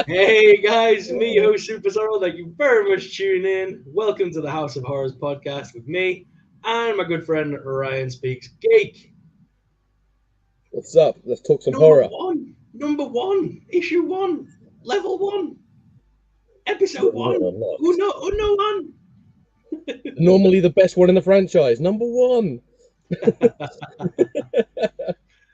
Hey guys, me, your host SuperSorrell. Thank you very much for tuning in. Welcome to the House of Horrors podcast with me and my good friend Ryan Speaks Geek. What's up? Let's talk some horror. Number one, issue one, level one, episode No, one. I'm not. Uno one. Normally the best one in the franchise, number one.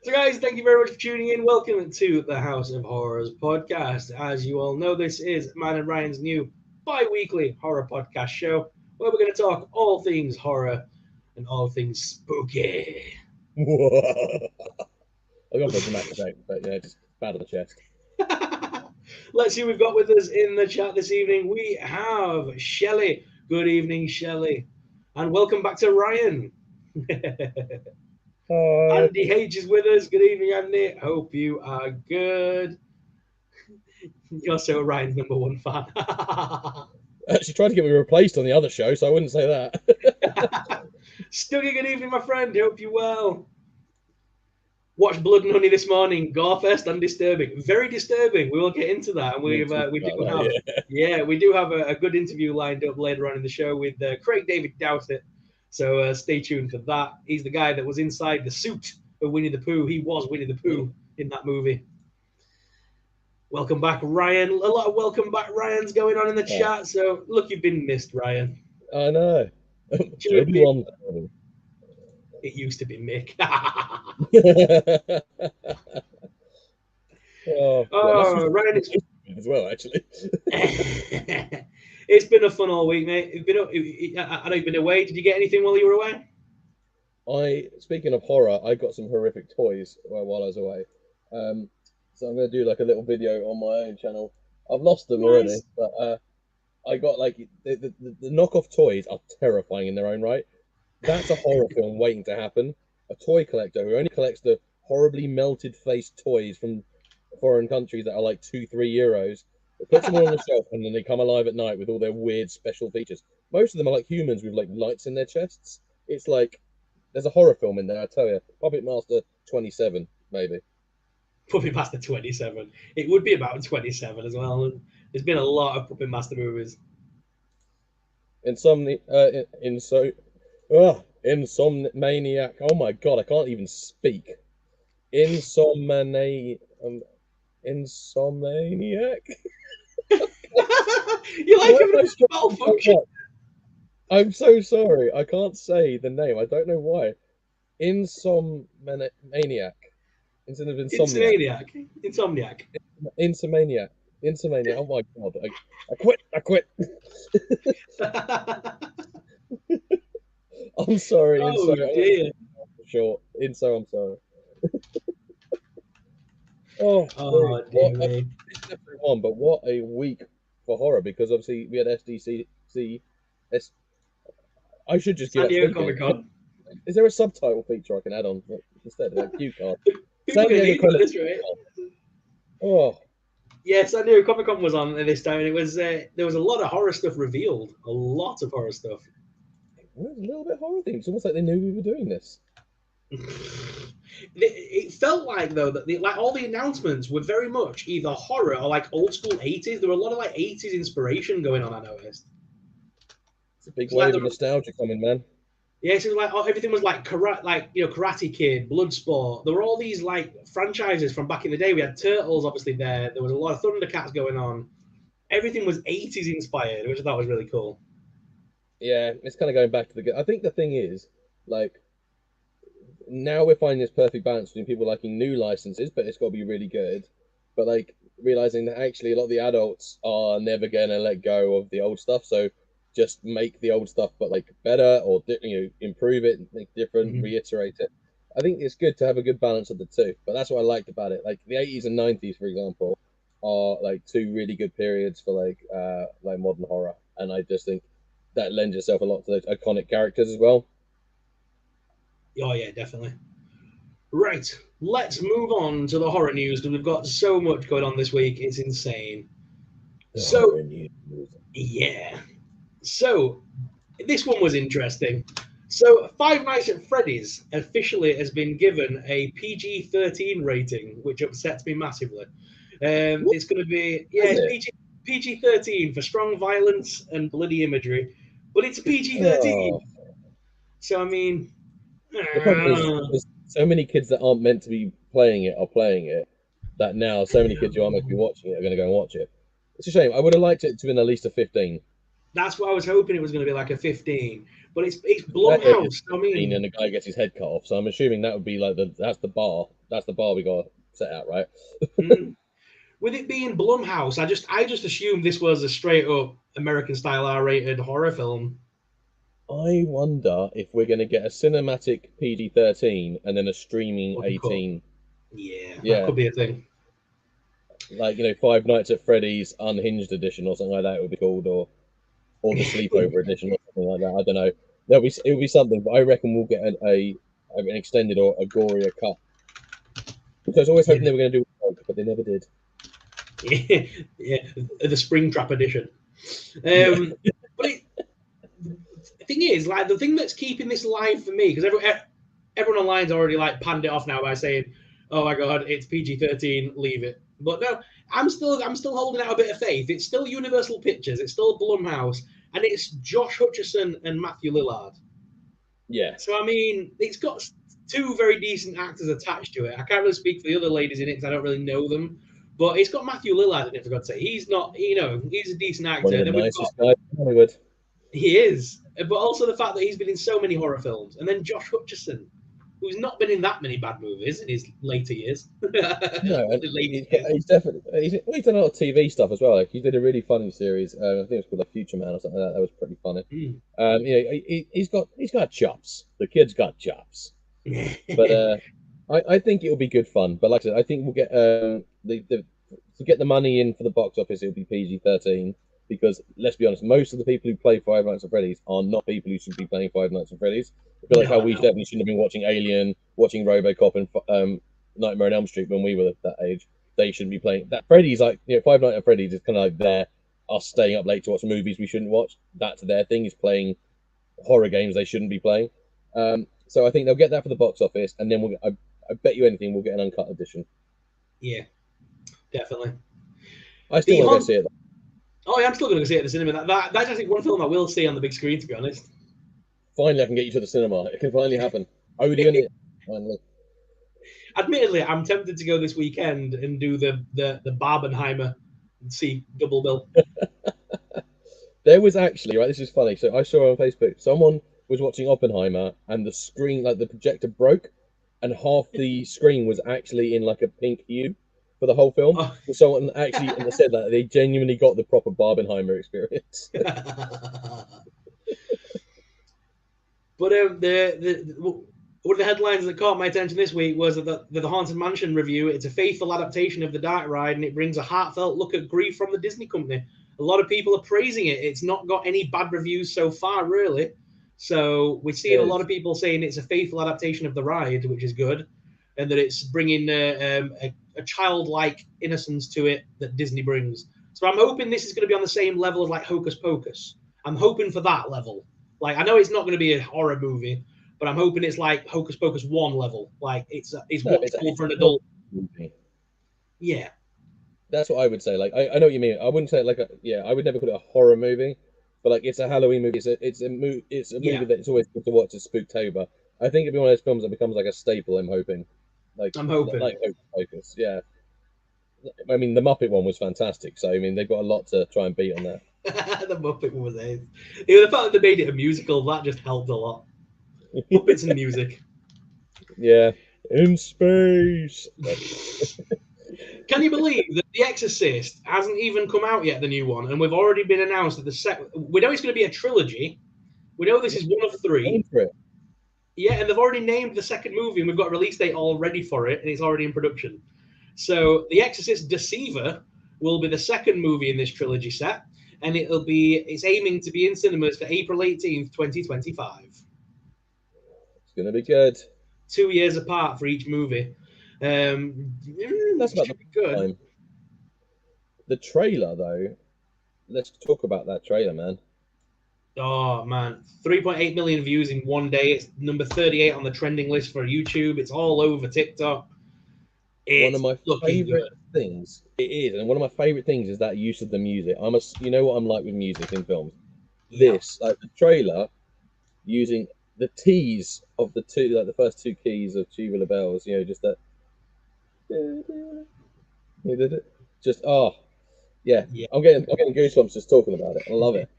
So, guys, thank you very much for tuning in. Welcome to the House of Horrors podcast. As you all know, this is mine and Ryan's new bi-weekly horror podcast show where we're going to talk all things horror and all things spooky. I got a dramatic effect, but yeah, just bad of the chest. Let's see who we've got with us in the chat this evening. We have Shelley. Good evening, Shelley. And welcome back to Ryan. Andy H is with us. Good evening, Andy. Hope you are good. You're so Ryan's number one fan. She tried to get me replaced on the other show, so I wouldn't say that. Stuggy, good evening, my friend. Hope you're well. Watched Blood and Honey this morning. Gorefest and disturbing. Very disturbing. We will get into that. And we do have a good interview lined up later on in the show with Craig David Dowsett. So stay tuned for that. He's the guy that was inside the suit of Winnie the Pooh. He was Winnie the Pooh in that movie. Welcome back, Ryan. A lot of welcome back Ryans going on in the chat. So look, you've been missed, Ryan. I know. It used to be Mick. Ryan, it's as well, actually. It's been a fun all week, mate. I know you've been away. Did you get anything while you were away? Speaking of horror, I got some horrific toys while I was away. So I'm going to do like a little video on my own channel. I've lost them already, but I got like the knockoff toys are terrifying in their own right. That's a horror film waiting to happen. A toy collector who only collects the horribly melted face toys from foreign countries that are like €2-3. It puts them all on the shelf and then they come alive at night with all their weird special features. Most of them are like humans with like lights in their chests. It's like there's a horror film in there, I tell you. Puppet Master 27, maybe. Puppet Master 27. It would be about 27 as well. There's been a lot of Puppet Master movies. Insomniac. Oh my god, I can't even speak. Insomniac. You like him in malfunction? I'm so sorry. I can't say the name. I don't know why. Insomniac. Instead of Insomniac. Insomniac. Oh my god. I quit. I'm sorry. Oh dear. Sure. I'm sorry. dear me. Everyone, but what a week for horror, because obviously we had SDCC. I should just San Diego Comic Con. Is there a subtitle feature I can add on instead of a cue card? San Diego Comic Con. Right? Oh. Yes, San Diego Comic Con was on this time, and it was there was a lot of horror stuff revealed. A lot of horror stuff. It was a little bit horror themed. It's almost like they knew we were doing this. It felt like though that like all the announcements were very much either horror or like old school 80s. There were a lot of like 80s inspiration going on, I noticed. It's a big wave of nostalgia coming, man. Yeah, so like everything was like Karate Kid, Bloodsport. There were all these like franchises from back in the day. We had Turtles, obviously there. There was a lot of Thundercats going on. Everything was 80s inspired, which I thought was really cool. Yeah, it's kind of going back to I think the thing is, like, now we're finding this perfect balance between people liking new licenses, but it's got to be really good. But like realizing that actually a lot of the adults are never going to let go of the old stuff. So just make the old stuff, but like better, or improve it, make different, reiterate it. I think it's good to have a good balance of the two. But that's what I liked about it. Like the 80s and 90s, for example, are like two really good periods for like modern horror, and I just think that lends itself a lot to those iconic characters as well. Oh yeah, definitely. Right, let's move on to the horror news, because we've got so much going on this week. It's insane. Yeah. So this one was interesting. So Five Nights at Freddy's officially has been given a PG-13 rating, which upsets me massively. It's going to be it's PG-13 for strong violence and bloody imagery, but it's PG-13. Oh. So I mean, The problem is there's so many kids that aren't meant to be playing it are playing it, that now so many kids who aren't meant to be watching it are going to go and watch it. It's a shame. I would have liked it to have been at least a 15. that's what I was hoping it was going to be, like a 15. But it's That is Blumhouse. I mean, and the guy gets his head cut off. So I'm assuming that would be like that's the bar. That's the bar we got set out, right? with it being Blumhouse, I just assumed this was a straight up American style R-rated horror film. I wonder if we're going to get a cinematic PG-13 and then a streaming 18. Yeah, that could be a thing. Like, Five Nights at Freddy's Unhinged edition or something like that. It would be called, or the Sleepover edition or something like that. I don't know. It would be something, but I reckon we'll get an extended or a gorier cut. Because I was always hoping they were going to do it, but they never did. Yeah, the Springtrap edition. But the thing is, like, the thing that's keeping this live for me, because everyone online's already like panned it off now by saying, "Oh my god, it's PG-13, leave it." But no, I'm still holding out a bit of faith. It's still Universal Pictures, it's still Blumhouse, and it's Josh Hutcherson and Matthew Lillard. Yeah. So I mean, it's got two very decent actors attached to it. I can't really speak for the other ladies in it because I don't really know them. But it's got Matthew Lillard in it, for God's sake. He's not, he's a decent actor. One of the nicest guys in Hollywood. He is. But also the fact that he's been in so many horror films. And then Josh Hutcherson, who's not been in that many bad movies in his later years. No, he's definitely he's done a lot of TV stuff as well. Like, he did a really funny series. I think it was called The Future Man or something like that. That was pretty funny. He's got chops. The kid's got chops. But I think it'll be good fun. But like I said, I think we'll get to get the money in for the box office. It'll be PG-13. Because let's be honest, most of the people who play Five Nights at Freddy's are not people who should be playing Five Nights at Freddy's. I feel like how we definitely shouldn't have been watching Alien, watching RoboCop, and Nightmare on Elm Street when we were that age. They shouldn't be playing that. Freddy's like, Five Nights at Freddy's is kind of like us staying up late to watch movies we shouldn't watch. That's their thing, is playing horror games they shouldn't be playing. So I think they'll get that for the box office, and then I bet you anything we'll get an uncut edition. Yeah, definitely. I still want to go see it. Oh, yeah, I'm still going to see it at the cinema. That's, I think, one film I will see on the big screen, to be honest. Finally, I can get you to the cinema. It can finally happen. I would even finally. Admittedly, I'm tempted to go this weekend and do the Barbenheimer and see double bill. There was actually, right, this is funny. So I saw on Facebook, someone was watching Oppenheimer and the screen, like the projector broke, and half the screen was actually in like a pink hue for the whole film. Oh. So someone actually said that they genuinely got the proper Barbenheimer experience. But one of the headlines that caught my attention this week was that the Haunted Mansion review. It's a faithful adaptation of the Dark Ride, and it brings a heartfelt look at grief from the Disney company. A lot of people are praising it. It's not got any bad reviews so far, really. So we're seeing a lot of people saying it's a faithful adaptation of the ride, which is good, and that it's bringing a childlike innocence to it that Disney brings. So I'm hoping this is going to be on the same level as like Hocus Pocus. I'm hoping for that level. Like, I know it's not going to be a horror movie, but I'm hoping it's like Hocus Pocus 1 level. Like, it's what's cool for an adult movie. Yeah. That's what I would say. Like, I know what you mean. I wouldn't say I would never call it a horror movie, but like, it's a Halloween movie. It's a movie that it's always good to watch. It's Spooktober. I think it'd be one of those films that becomes like a staple. I'm hoping. I'm hoping. Like Hocus Pocus, yeah. I mean, the Muppet one was fantastic. So I mean, they've got a lot to try and beat on that. The Muppet one was ace. The fact that they made it a musical, that just helped a lot. Muppets and music. Yeah, in space. Can you believe that The Exorcist hasn't even come out yet, the new one, and we've already been announced that we know it's going to be a trilogy. We know this is one of 3. Yeah, and they've already named the second movie, and we've got a release date all ready for it, and it's already in production. So The Exorcist Deceiver will be the second movie in this trilogy set, and it's aiming to be in cinemas for April 18th, 2025. It's going to be good. 2 years apart for each movie. That's about good. Time. The trailer, though. Let's talk about that trailer, man. Oh man, 3.8 million views in one day. It's number 38 on the trending list for YouTube. It's all over TikTok. One of my favorite things. It is, and one of my favorite things is that use of the music. You know what I'm like with music in films. Yeah. This, like the trailer, using the tease of the two, like the first two keys of Tubular Bells. You know, just that. Just yeah, Yeah. I'm getting goosebumps just talking about it. I love it.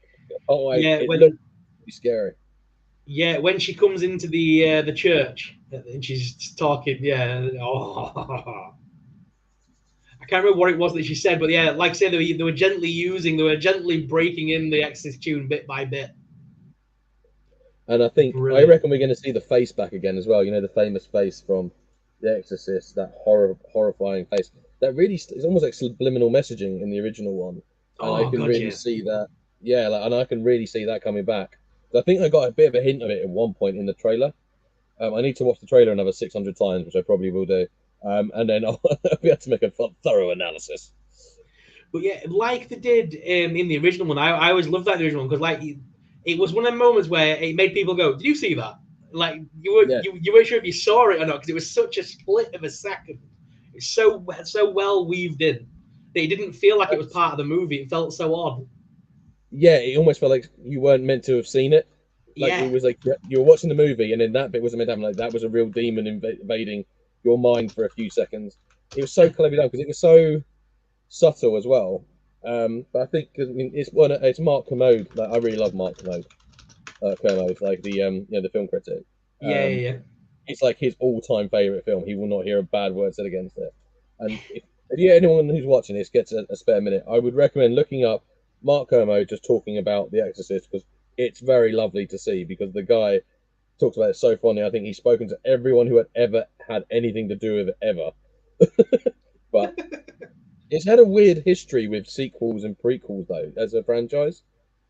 Oh, Yeah. it looks scary. Yeah, when she comes into the church and she's talking, yeah. Oh, I can't remember what it was that she said, but yeah, like I said, they were gently breaking in the Exorcist tune bit by bit. And I Brilliant. reckon we're going to see the face back again as well. You know, the famous face from The Exorcist, that horrifying face. That really is almost like subliminal messaging in the original one, and I Oh can god, really yeah. see that. Yeah, and I can really see that coming back. I think I got a bit of a hint of it at one point in the trailer. I need to watch the trailer another 600 times, which I probably will do, and then I'll be able to make a thorough analysis. But yeah, like they did in the original one, I always loved that in the original one because like it was one of the moments where it made people go, "Did you see that?" Like Yeah, you weren't sure if you saw it or not because it was such a split of a second. It's so well weaved in that it didn't feel like it was part of the movie. It felt so odd. yeah, it almost felt like you weren't meant to have seen it. Like it Yeah, was like you were watching the movie, and then that bit wasn't meant to happen. Like that was a real demon invading your mind for a few seconds. It was so cleverly done because it was so subtle as well. But I think 'cause, I mean, it's Mark Kermode. Like I really love Mark Kermode, like the the film critic. yeah, Um, yeah. it's like his all-time favorite film. He will not hear a bad word said against it. And if anyone who's watching this gets a spare minute, I would recommend looking up Mark Kermode just talking about The Exorcist because it's very lovely to see because the guy talks about it so fondly. I think he's spoken to everyone who had ever had anything to do with it ever. But it's had a weird history with sequels and prequels though as a franchise.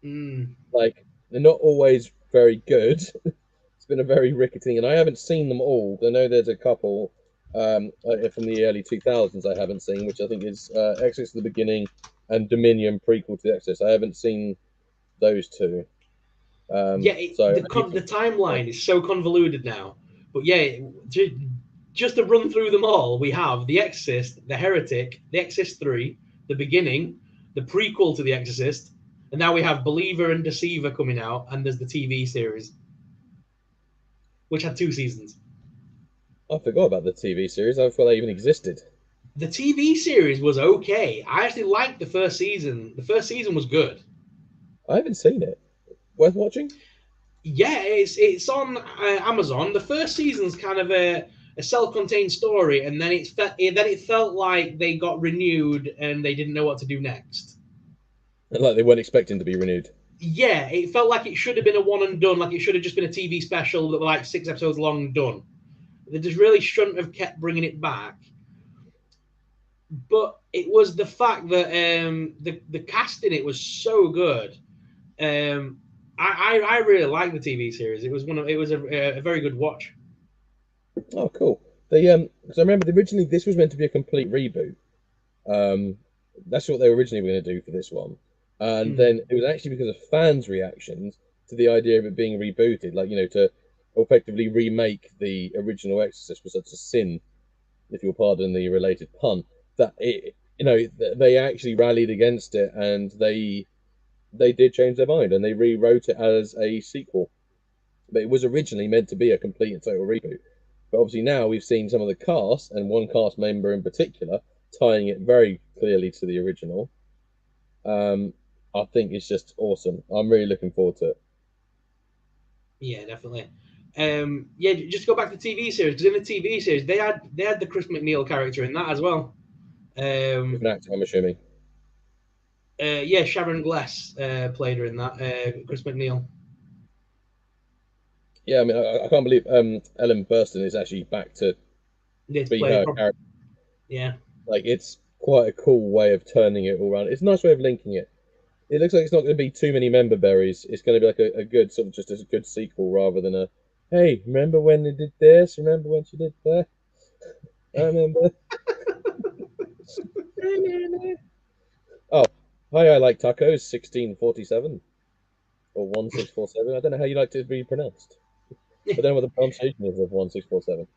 Mm. Like they're not always very good. It's been a very rickety, and I haven't seen them all. I know there's a couple from the early 2000s I haven't seen, which I think is Exorcist at the Beginning and Dominion prequel to the Exorcist. I haven't seen those two. Yeah, So I need the to. timeline is so convoluted now. But yeah, just to run through them all, we have The Exorcist, The Heretic, The Exorcist 3, The Beginning, the prequel to The Exorcist, and now we have Believer and Deceiver coming out, and there's the TV series, which had 2 seasons. I forgot about the TV series. I forgot they even existed. The TV series was okay. I actually liked the first season. The first season was good. I haven't seen it. Worth watching? Yeah, it's on Amazon. The first season's kind of a self-contained story, and then it felt like they got renewed and they didn't know what to do next. Like they weren't expecting to be renewed. Yeah, it felt like it should have been a one and done. Like it should have just been a TV special that were like 6 episodes long, done. They just really shouldn't have kept bringing it back. But it was the fact that the cast in it was so good. Um, I really liked the TV series. It was a very good watch. Oh, cool. Because I remember originally this was meant to be a complete reboot. Um, that's what they were originally going to do for this one, and Mm. then it was actually because of fans' reactions to the idea of it being rebooted, like to effectively remake the original Exorcist was such a sin, if you'll pardon the related pun, that they actually rallied against it, and they did change their mind and they rewrote it as a sequel. But it was originally meant to be a complete and total reboot. But obviously now we've seen some of the cast and one cast member in particular tying it very clearly to the original. Um, I think it's just awesome. I'm really looking forward to it. Yeah, definitely. Yeah, just go back to the TV series because in the TV series they had the Chris McNeil character in that as well. With an actor, I'm assuming. Yeah, Sharon Gless played her in that. Chris McNeil. Yeah, I mean, I can't believe Ellen Burstyn is actually back to They be played. her character. Yeah, Like, it's quite a cool way of turning it all around. It's a nice way of linking it. It looks like it's not going to be too many member berries. It's going to be like a good sort of just a good sequel rather than a, hey, remember when they did this? Remember when she did that? I remember. Oh, hi, I like tacos, 1647 or 1647. I don't know how you like to be pronounced. I don't know what the pronunciation is of 1647.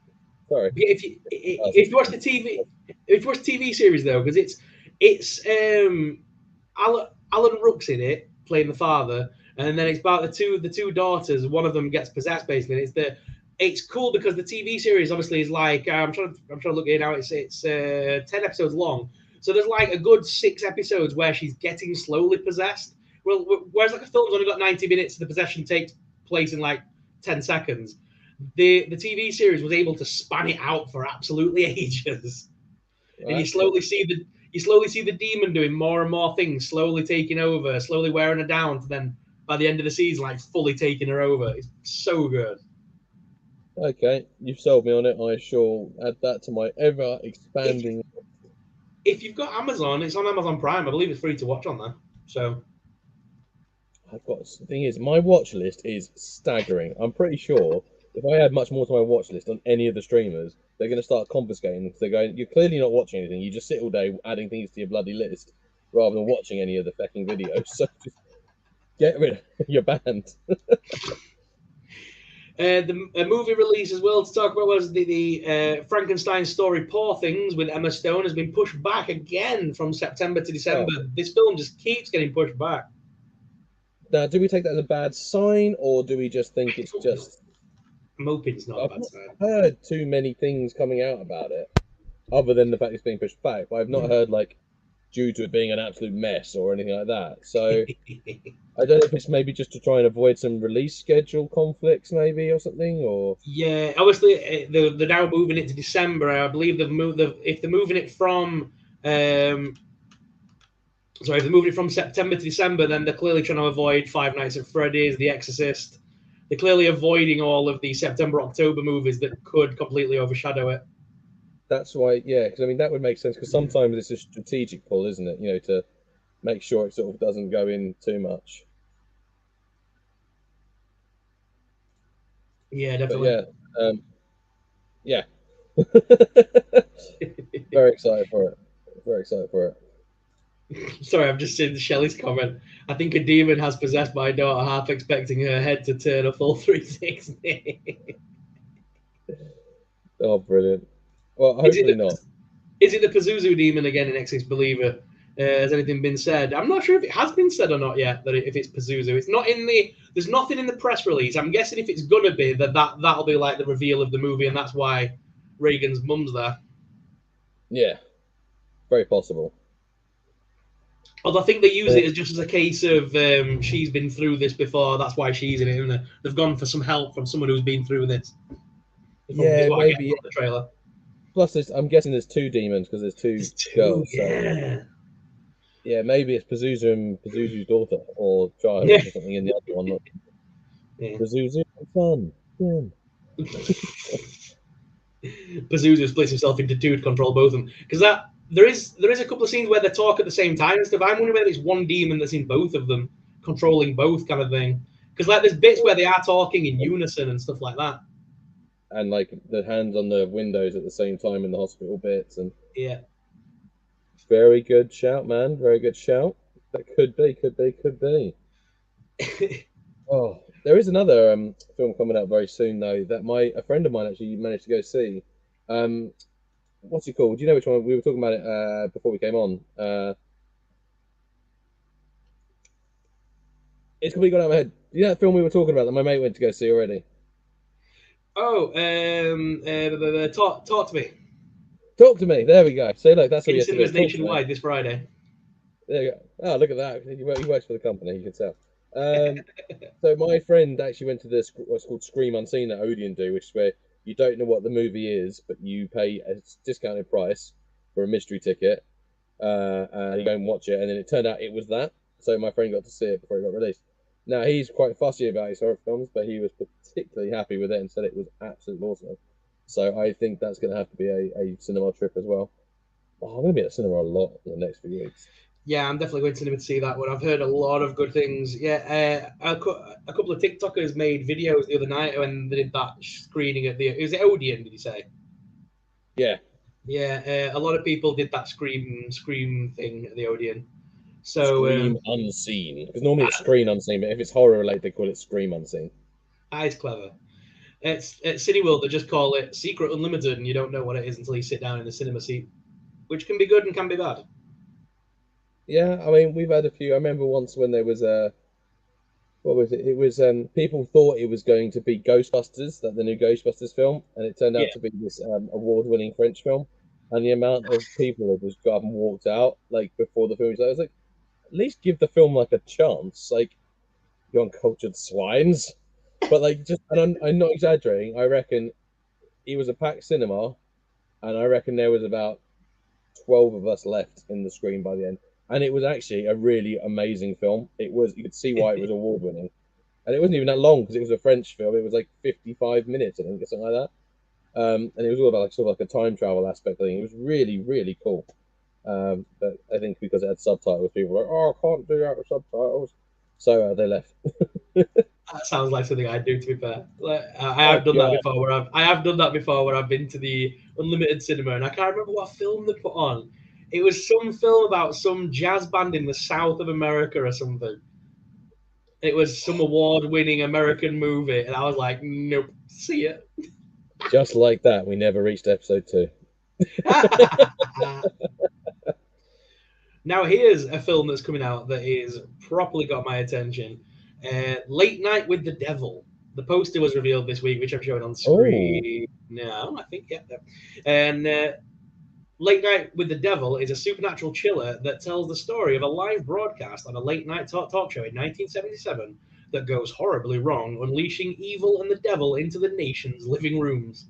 Sorry. If you watch the TV series though, because it's Alan Ruck's in it playing the father, and then it's about the two daughters. One of them gets possessed basically. It's cool because the TV series obviously is like I'm trying to look at it now. It's 10 episodes long, so there's like a good 6 episodes where she's getting slowly possessed. Well, whereas like a film's only got 90 minutes, the possession takes place in like 10 seconds. The TV series was able to span it out for absolutely ages, and you slowly see the demon doing more and more things, slowly taking over, slowly wearing her down, to then by the end of the season, like fully taking her over. It's so good. Okay, you've sold me on it. I shall add that to my ever expanding. If you've got Amazon, it's on Amazon Prime. I believe it's free to watch on there. So The thing is, my watch list is staggering. I'm pretty sure if I add much more to my watch list on any of the streamers, they're going to start confiscating because they're going, you're clearly not watching anything. You just sit all day adding things to your bloody list rather than watching any of the fucking videos. So just get rid of your band. The movie release as well to talk about was the Frankenstein story Poor Things with Emma Stone has been pushed back again from September to December. Oh. This film just keeps getting pushed back. Now, do we take that as a bad sign, or do we just think it's just... I'm hoping it's not a bad sign. I've heard too many things coming out about it, other than the fact it's being pushed back. But I've not heard, like, due to it being an absolute mess or anything like that. So I don't know if it's maybe just to try and avoid some release schedule conflicts, maybe, or something, or... Yeah, obviously, they're now moving it to December. I believe if they're moving it from... Sorry, if they're moving it from September to December, then they're clearly trying to avoid Five Nights at Freddy's, The Exorcist. They're clearly avoiding all of the September-October movies that could completely overshadow it. That's why, yeah, because I mean, that would make sense, because sometimes it's a strategic pull, isn't it? You know, to make sure it sort of doesn't go in too much. Yeah, definitely. But yeah. Very excited for it. Very excited for it. Sorry, I've just seen Shelley's comment. I think a demon has possessed my daughter, half expecting her head to turn a full 360. Oh, brilliant. Well, hopefully not. Is it the Pazuzu demon again in Exorcist Believer? Has anything been said? I'm not sure if it has been said or not yet, that if it's Pazuzu. It's not in the... There's nothing in the press release. I'm guessing if it's going to be, that'll be like the reveal of the movie, and that's why Reagan's mum's there. Yeah. Very possible. Although I think they use it as just as a case of she's been through this before, that's why she's in it, isn't it? They've gone for some help from someone who's been through this. Yeah, maybe. The trailer. Plus, I'm guessing there's 2 demons because there's two girls. Yeah. So, yeah, maybe it's Pazuzu and Pazuzu's daughter or child or something in the other one. Yeah. Pazuzu and son. Yeah. Pazuzu splits himself into 2 to control both of them. Because there is a couple of scenes where they talk at the same time and stuff. I'm wondering whether it's one demon that's in both of them, controlling both kind of thing. Because like there's bits where they are talking in unison and stuff like that. And like the hands on the windows at the same time in the hospital bits. And yeah. Very good shout, man. Very good shout. That could be. Oh, there is another film coming out very soon though that a friend of mine actually managed to go see. What's it called? Do you know which one? We were talking about it before we came on. It's completely gone out of my head. You know that film we were talking about that my mate went to go see already? Oh, talk to me. Talk to me. There we go. So look, that's what you cinemas nationwide this Friday. There you go. Oh, look at that. He works for the company. You can tell. So my friend actually went to what's called Scream Unseen that Odeon do, which is where you don't know what the movie is, but you pay a discounted price for a mystery ticket, and you go and watch it. And then it turned out it was that. So my friend got to see it before it got released. Now, he's quite fussy about his horror films, but he was particularly happy with it and said it was absolutely awesome. So I think that's going to have to be a cinema trip as well. Oh, I'm going to be at cinema a lot in the next few weeks. Yeah, I'm definitely going to cinema to see that one. I've heard a lot of good things. Yeah, a couple of TikTokers made videos the other night when they did that screening at was it Odeon, did you say? Yeah. Yeah, a lot of people did that Scream thing at the Odeon. So Scream Unseen, because normally it's Screen Unseen, but if it's horror related, they call it Scream Unseen. It's clever. At Cineworld, they just call it Secret Unlimited, and you don't know what it is until you sit down in the cinema seat, which can be good and can be bad. Yeah, I mean, we've had a few. I remember once when there was a what was it? It was people thought it was going to be Ghostbusters, that the new Ghostbusters film, and it turned Yeah. out to be this award-winning French film. And the amount of people that just got up and walked out like before the film was, I was like, at least give the film like a chance, like you uncultured swines. But like, just and I'm not exaggerating. I reckon it was a packed cinema, and I reckon there was about 12 of us left in the screen by the end. And it was actually a really amazing film. It was, you could see why it was award winning. And it wasn't even that long because it was a French film. It was like 55 minutes, I think, or something like that. And it was all about like sort of like a time travel aspect thing. It was really, really cool. But I think because it had subtitles, people were like, "Oh, I can't do that with subtitles," so they left. That sounds like something I'd do. To be fair, like, I have done that before. I have done that before where I've been to the unlimited cinema, and I can't remember what film they put on. It was some film about some jazz band in the south of America or something. It was some award-winning American movie, and I was like, "Nope, see it." Just like that, we never reached episode 2. Now here's a film that's coming out that is properly got my attention. Late Night with the Devil. The poster was revealed this week, which I'm showing on screen now. I think, yeah. And Late Night with the Devil is a supernatural chiller that tells the story of a live broadcast on a late night talk show in 1977 that goes horribly wrong, unleashing evil and the devil into the nation's living rooms.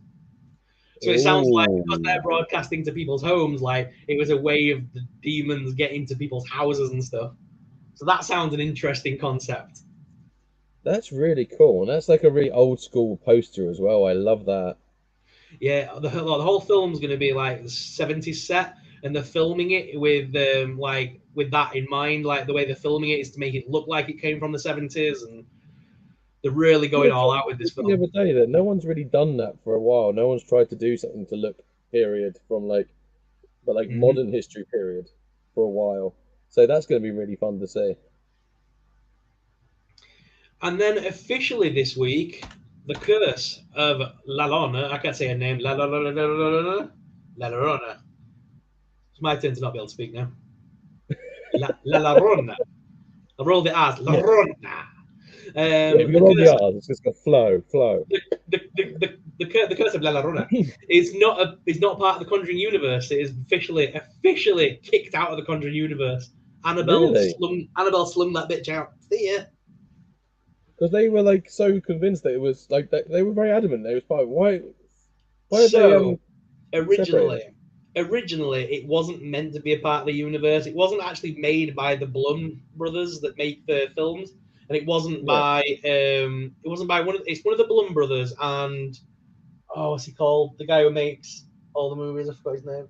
So it sounds like because they're broadcasting to people's homes, like it was a way of the demons getting to people's houses and stuff. So that sounds an interesting concept. That's really cool. And that's like a really old school poster as well. I love that. Yeah, the whole film's going to be like 70s set, and they're filming it with like with that in mind. Like the way they're filming it is to make it look like it came from the 70s, and they're really going all out with this film. The other day that no one's really done that for a while. No one's tried to do something to look period from like, but like modern history period for a while. So that's going to be really fun to see. And then officially this week, The Curse of La Llorona. I can't say her name. La Llorona. It's my turn to not be able to speak now. La Llorona. I rolled it as La Llorona. If you roll the R's, it's just going to flow. The Curse of La Llorona is not part of the Conjuring universe. It is officially kicked out of the Conjuring universe. Annabelle slung that bitch out. See ya. Because they were like so convinced that it was like that. They were very adamant. They was part. Why so they, originally it wasn't meant to be a part of the universe. It wasn't actually made by the Blum brothers that make the films, and it wasn't by one of the Blum brothers and what's he called? The guy who makes all the movies. I forgot his name.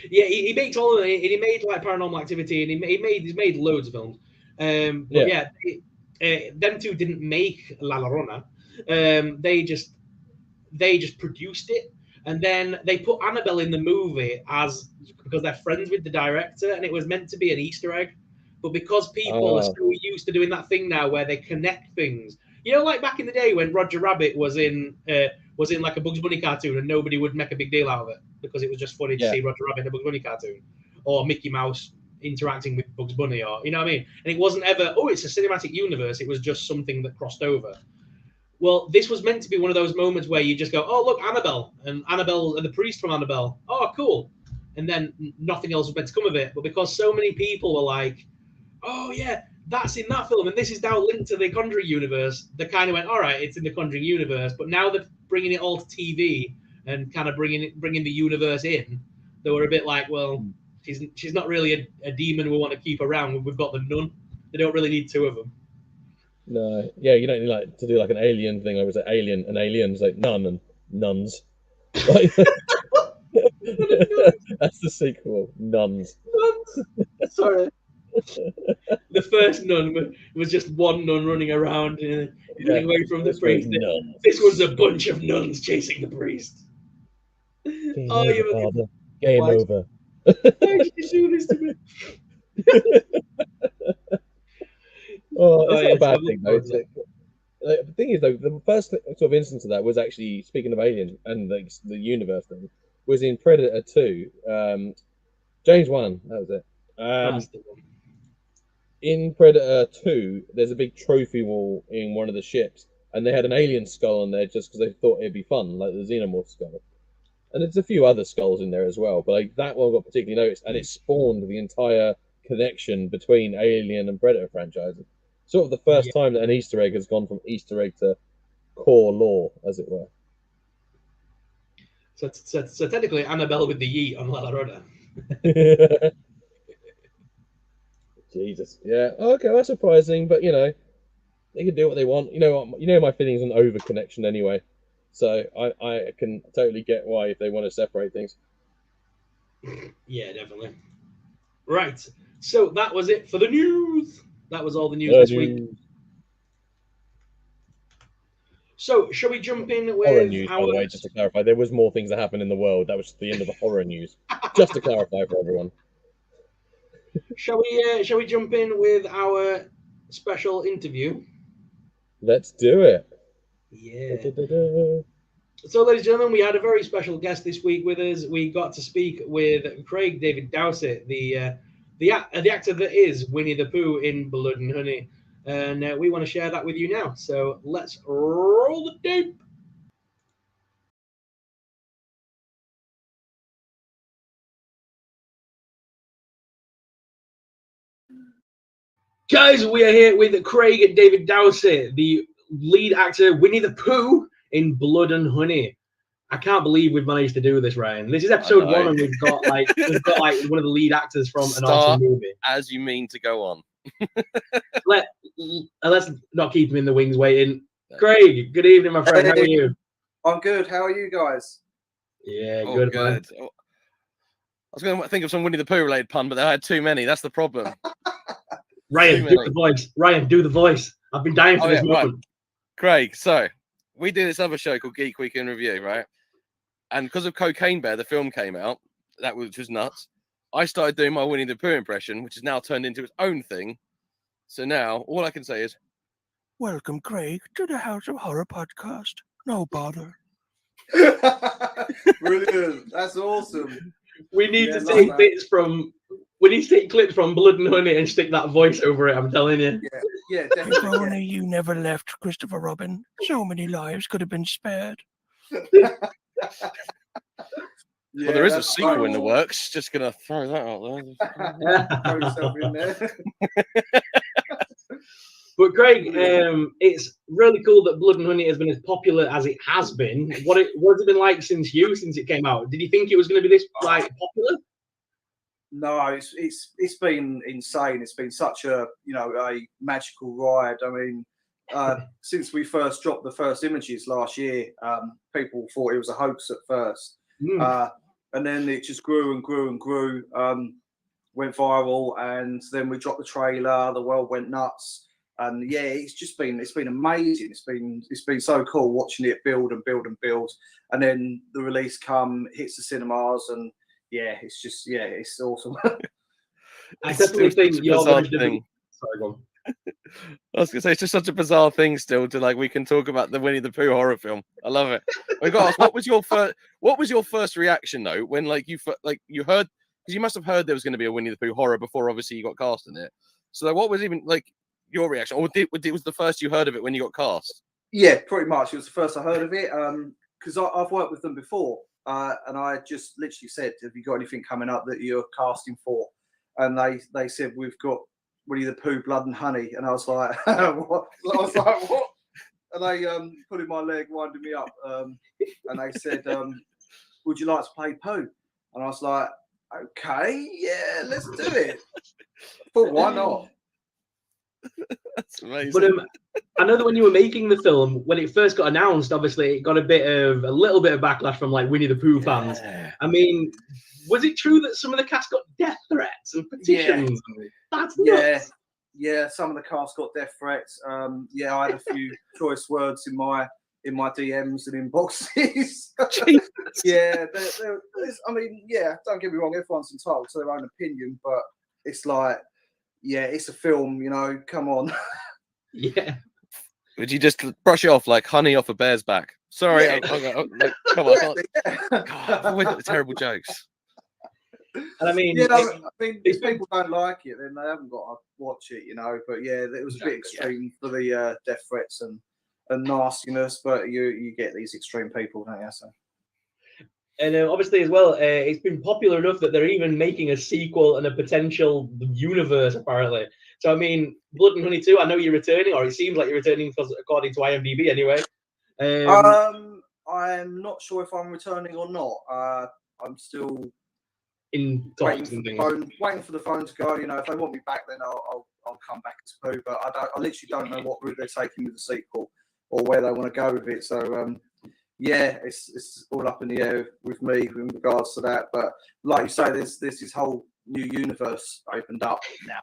Yeah, he makes all of it. He made like Paranormal Activity, and he's made loads of films. Them two didn't make La Llorona. They just produced it, and then they put Annabelle in the movie because they're friends with the director, and it was meant to be an Easter egg. But because people are so used to doing that thing now where they connect things, like back in the day when Roger Rabbit was in like a Bugs Bunny cartoon and nobody would make a big deal out of it because it was just funny to see Roger Rabbit in a Bugs Bunny cartoon, or Mickey Mouse interacting with Bugs Bunny, or you know what I mean? And it wasn't ever, it's a cinematic universe. It was just something that crossed over. Well, this was meant to be one of those moments where you just go, oh, look, Annabelle and the priest from Annabelle. Oh, cool. And then nothing else was meant to come of it. But because so many people were like, oh, yeah, that's in that film, and this is now linked to the Conjuring universe, they kind of went, all right, it's in the Conjuring universe. But now they're bringing it all to TV and kind of bringing the universe in. They were a bit like, well, she's not really a demon we want to keep around. We've got the nun. They don't really need two of them. No, yeah, you don't need like to do like an alien thing. I was like alien and aliens, like nun and nuns. Like, that's the sequel, Nuns. Sorry. The first nun was just one nun running around running away from the priest. This was a bunch of nuns chasing the priest. Game over, father. Game over. Why did you do this to me? Oh, it's not a bad thing though. The thing is, though, the first sort of instance of that was actually, speaking of aliens and the universe thing, was in Predator 2. James 1, that was it. That's the one. In Predator 2, there's a big trophy wall in one of the ships, and they had an alien skull on there just because they thought it'd be fun, like the Xenomorph skull. And there's a few other skulls in there as well, but like that one got particularly noticed, and it spawned the entire connection between Alien and Predator franchises. Sort of the first time that an Easter egg has gone from Easter egg to core lore, as it were. So technically, Annabelle with the yeet on La Llorona. Jesus, yeah. Okay, that's surprising, but they can do what they want. My feelings on over connection anyway, so I can totally get why if they want to separate things. Yeah, definitely. Right. So that was it for the news. That was all the news this week. So, shall we jump in with horror news? By the way, just to clarify, there was more things that happened in the world. That was the end of the horror news. Just to clarify for everyone. Shall we jump in with our special interview? Let's do it. Yeah. So, ladies and gentlemen, we had a very special guest this week with us. We got to speak with Craig David Dowsett, the actor that is Winnie the Pooh in Blood and Honey. And we want to share that with you now. So let's roll the tape. Guys, we are here with Craig David Dowsett, the lead actor Winnie the Pooh in Blood and Honey. I can't believe we've managed to do this, Ryan. This is episode 1, and we've got like one of the lead actors from an awesome movie. As you mean to go on. Let's not keep him in the wings waiting. Craig, good evening, my friend. How are you? I'm good. How are you guys? Yeah, good. Man. I was going to think of some Winnie the Pooh related pun, but I had too many. That's the problem. Ryan, do the voice. Ryan, do the voice. I've been dying for this moment. Right. Craig, so we do this other show called Geek Week in Review, right? And because of Cocaine Bear, the film came out, which was nuts. I started doing my Winnie the Pooh impression, which has now turned into its own thing. So now all I can say is, "Welcome, Craig, to the House of Horror podcast. No bother." Brilliant. That's awesome. We need to take bits from. We need to take clips from Blood and Honey and stick that voice over it. I'm telling you. Yeah, definitely. If only you never left, Christopher Robin. So many lives could have been spared. Well, there is a sequel in the works. Just gonna throw that out there. Throw yourself in there. But Craig, it's really cool that Blood and Honey has been as popular as it has been. What's it been like since it came out? Did you think it was going to be this popular? No, it's been insane. It's been such a magical ride. I mean, since we first dropped the first images last year, people thought it was a hoax at first, and then it just grew and grew and grew. Went viral, and then we dropped the trailer. The world went nuts. And yeah, it's been amazing. It's been so cool watching it build and build and build, and then the release hits the cinemas, and it's awesome. I definitely think you're going to be. Sorry, go on. I was gonna say it's just such a bizarre thing still to we can talk about the Winnie the Pooh horror film. I love it. We got to ask, what was your first reaction though when you heard, because you must have heard there was going to be a Winnie the Pooh horror before obviously you got cast in it. So what was even your reaction, or it was the first you heard of it when you got cast? Yeah, pretty much. It was the first I heard of it because I've worked with them before, and I just literally said, "Have you got anything coming up that you're casting for?" And they said, "We've got Winnie the Pooh, Blood and Honey," and I was like, "What?" I was like, "What?" And they pulling my leg, winding me up, and they said, "Would you like to play Pooh?" And I was like, "Okay, yeah, let's do it." But why not? That's amazing. But I know that when you were making the film, when it first got announced, obviously it got a little bit of backlash from Winnie the Pooh fans. Yeah. I mean, was it true that some of the cast got death threats and petitions? Yeah. That's nuts. Yeah. Some of the cast got death threats. I had a few choice words in my DMs and inboxes. Yeah, I mean, don't get me wrong, everyone's entitled to their own opinion, but it's yeah, it's a film, you know. Come on. Yeah. Would you just brush it off like honey off a bear's back? Sorry, Yeah. like, come on, God, I've always got the terrible jokes. And I mean, yeah, I mean, if people don't like it, then they haven't got to watch it, you know. But yeah, it was a bit extreme for the death threats and nastiness. But you get these extreme people, don't you? So. And obviously, as well, it's been popular enough that they're even making a sequel and a potential universe, apparently. So, I mean, Blood and Honey 2, I know you're returning, or it seems like you're returning, because according to IMDb, anyway. I'm not sure if I'm returning or not. I'm still in talks and things. Waiting for the phone to go. You know, if they want me back, then I'll come back as Pooh. But I literally don't know what route they're taking with the sequel or where they want to go with it. So, yeah, it's all up in the air with me in regards to that. But like you say, there's this whole new universe opened up now,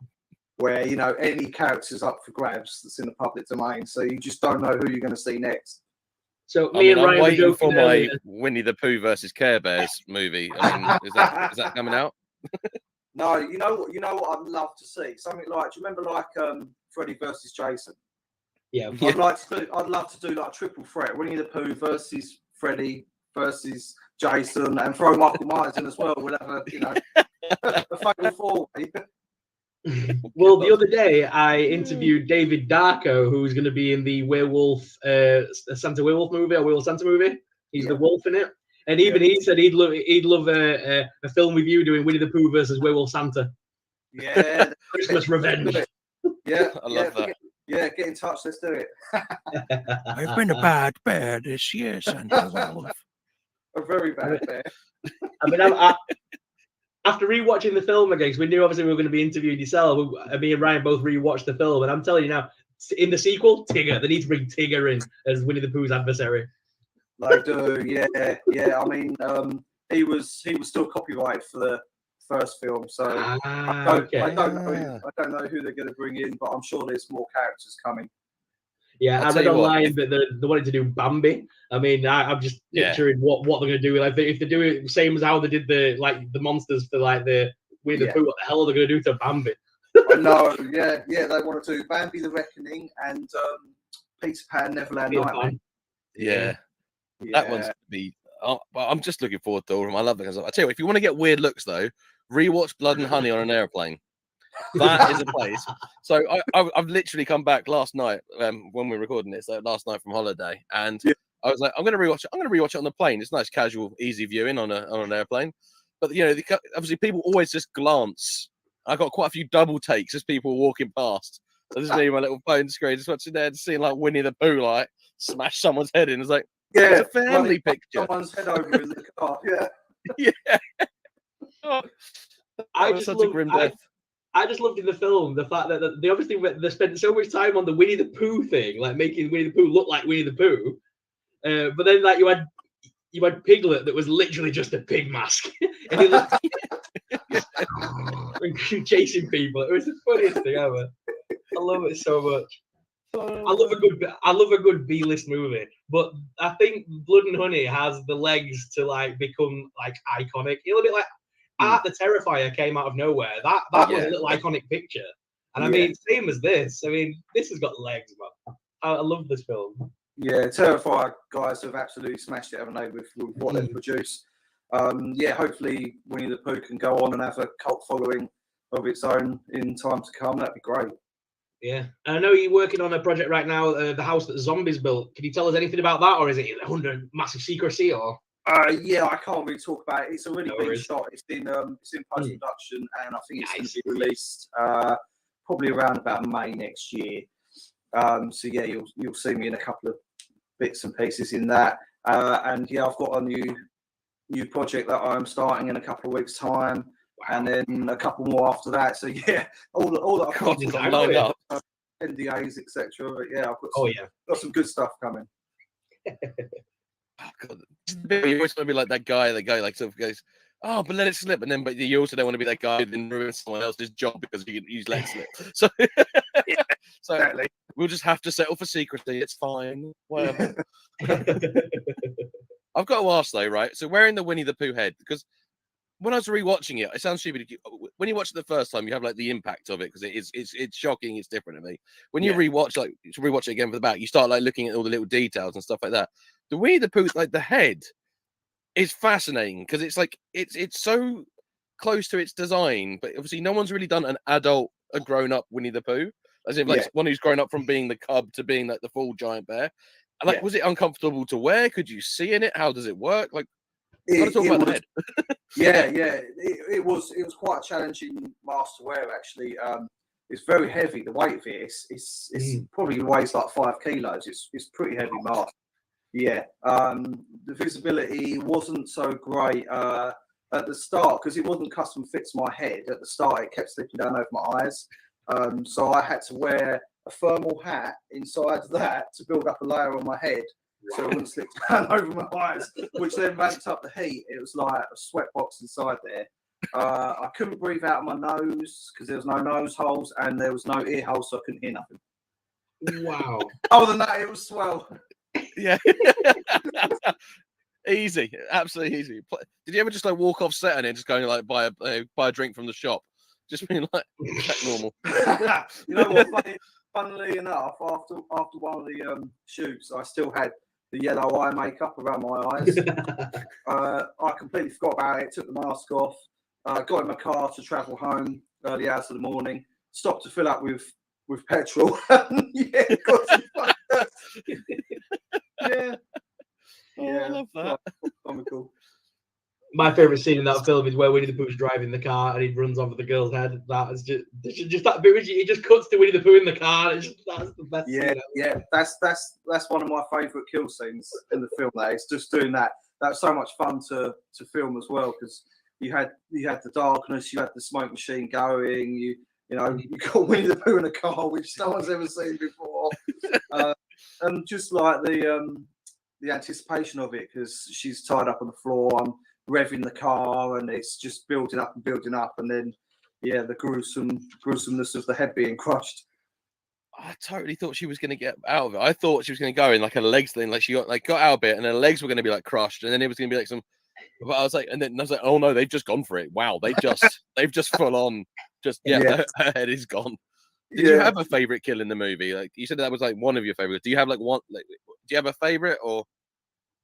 where you know any character's up for grabs that's in the public domain. So you just don't know who you're going to see next. So I'm waiting for my Winnie the Pooh versus Care Bears movie. I mean, is that coming out? No, you know what I'd love to see? Something like, do you remember like Freddy versus Jason? Yeah. I'd love to do like a triple threat: Winnie the Pooh versus Freddy versus Jason, and throw Michael Myers in as well. We'll have a fatal four. Well, the other day I interviewed David Darko, who's going to be in the Werewolf Santa Werewolf movie, or Werewolf Santa movie. He's the wolf in it, and even he said he'd love a film with you doing Winnie the Pooh versus Werewolf Santa. Yeah, Christmas revenge. Yeah, I love that. Yeah, get in touch. Let's do it. I've been a bad bear this year, Santa Werewolf. A very bad bear. I mean, after rewatching the film again, because we knew obviously we were going to be interviewing yourself, me and Ryan both rewatched the film, and I'm telling you now, in the sequel, Tigger, they need to bring Tigger in as Winnie the Pooh's adversary. They do, yeah. I mean, he was still copyrighted for the first film, so I don't know who they're going to bring in, but I'm sure there's more characters coming. Yeah, I read online that they wanted to do Bambi. I mean, I'm just picturing what they're going to do. Like, if they do it the same as how they did the monsters for like the Winnie the Pooh, what the hell are they going to do to Bambi? I know, yeah. They want to do Bambi the Reckoning and Peter Pan Neverland Nightmare. Yeah, that one's to be. I'm just looking forward to all of them. I love it. I tell you what, if you want to get weird looks though, rewatch Blood and Honey on an airplane. That is a place. So I've literally come back last night when we're recording this. Last night from holiday, and I was like, I'm going to rewatch it. I'm going to rewatch it on the plane. It's nice, casual, easy viewing on an airplane. But you know, obviously, people always just glance. I got quite a few double takes as people walking past. So this is me, my little phone screen, just watching there and seeing like Winnie the Pooh like smash someone's head in. It's like, it's a family picture. Someone's head over in the car. Yeah. Oh, I just such a grim death. I just loved in the film the fact that they obviously they spent so much time on the Winnie the Pooh thing, like making Winnie the Pooh look like Winnie the Pooh. But then like you had Piglet that was literally just a pig mask, and he looked chasing people. It was the funniest thing ever. I love it so much. I love a good B-list movie, but I think Blood and Honey has the legs to like become like iconic. A little bit like Art the Terrifier came out of nowhere. That was a little iconic picture. And I mean, same as this. I mean, this has got legs, man. I love this film. Yeah, Terrifier guys have absolutely smashed it, haven't they, with what they've produced. Hopefully Winnie the Pooh can go on and have a cult following of its own in time to come. That'd be great. Yeah. And I know you're working on a project right now, the house that zombies built. Can you tell us anything about that, or is it under massive secrecy, or? I can't really talk about it. It's already been shot. It's in post-production, and I think it's going to be released probably around about May next year. So yeah, you'll see me in a couple of bits and pieces in that. And yeah, I've got a new project that I'm starting in a couple of weeks' time, and then a couple more after that. So yeah, all that I've got lined up, NDAs, etc. But yeah, I've got some good stuff coming. Oh, God. You always want to be like that guy like sort of goes, oh, but let it slip, and then but you also don't want to be that guy who then ruins someone else's job because you let it slip. So, so exactly. We'll just have to settle for secrecy. It's fine, whatever. I've got to ask though, right? So wearing the Winnie the Pooh head, because when I was rewatching it, it sounds stupid. When you watch it the first time, you have like the impact of it because it's shocking. It's different to me. When you rewatch it again for the back, you start like looking at all the little details and stuff like that. The Winnie the Pooh, like the head, is fascinating because it's like it's so close to its design, but obviously no one's really done a grown up Winnie the Pooh, as in like one who's grown up from being the cub to being like the full giant bear. And, like, was it uncomfortable to wear? Could you see in it? How does it work? Like, gotta talk about the head. It was quite a challenging mask to wear actually. It's very heavy. The weight of it is probably weighs like 5 kilos. It's pretty heavy mask. Yeah. The visibility wasn't so great at the start because it wasn't custom fit to my head. At the start, it kept slipping down over my eyes. So I had to wear a thermal hat inside that to build up a layer on my head so it wouldn't slip down over my eyes, which then ramped up the heat. It was like a sweat box inside there. I couldn't breathe out of my nose because there was no nose holes and there was no ear holes, so I couldn't hear nothing. Wow. Other than that, it was swell. Yeah. Easy, absolutely easy. Did you ever just like walk off set and then just go and like buy a drink from the shop? Just being like normal. You know what? Funnily enough, after one of the shoots, I still had the yellow eye makeup around my eyes. I completely forgot about it. Took the mask off. Got in my car to travel home early hours of the morning. Stopped to fill up with petrol. I love that. Comical. My favourite scene in that film is where Winnie the Pooh's driving the car and he runs over the girl's head. That is just that bit. It just cuts to Winnie the Pooh in the car. That's the best. Yeah. That's one of my favourite kill scenes in the film. That is just doing that. That's so much fun to film as well because you had the darkness, you had the smoke machine going. You got Winnie the Pooh in a car, which no one's ever seen before, and just like the anticipation of it because she's tied up on the floor. I'm revving the car and it's just building up and then the gruesomeness of the head being crushed. I totally thought she was going to get out of it. I thought she was going to go in like her legs thing, like she got out of it and her legs were going to be like crushed and then it was going to be like some. But I was like, oh no, they've just gone for it. Wow, they've just full on her head is gone. Did you have a favorite kill in the movie? Like you said that was like one of your favorites. Do you have like one? Like, do you have a favorite or?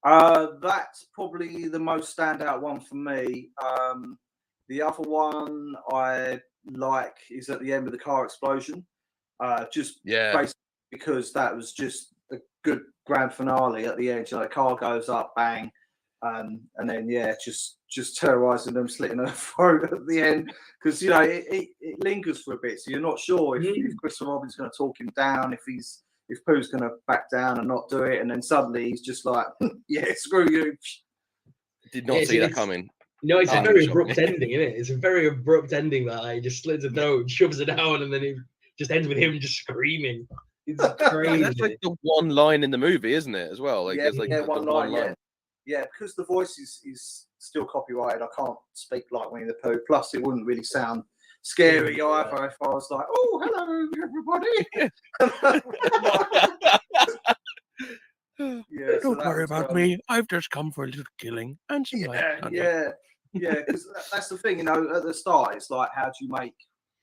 That's probably the most standout one for me. The other one I like is at the end of the car explosion. Basically because that was just a good grand finale at the end. The car goes up, bang, and then just terrorizing them, slitting her throat at the end because it lingers for a bit, so you're not sure if Christopher Robin's going to talk him down, if Pooh's going to back down and not do it, and then suddenly he's just like, screw you. Did not see that coming. No, it's a very abrupt ending, isn't it? It's a very abrupt ending that he just slits her throat, shoves her down, and then it just ends with him just screaming. It's crazy. That's like the one line in the movie, isn't it? As well, like there's like one line. Yeah, because the voice is still copyrighted. I can't speak like Winnie the Pooh. Plus, it wouldn't really sound scary either if I was like, "Oh, hello, everybody." Don't worry about me. I've just come for a little killing and some because that's the thing. At the start, it's like, how do you make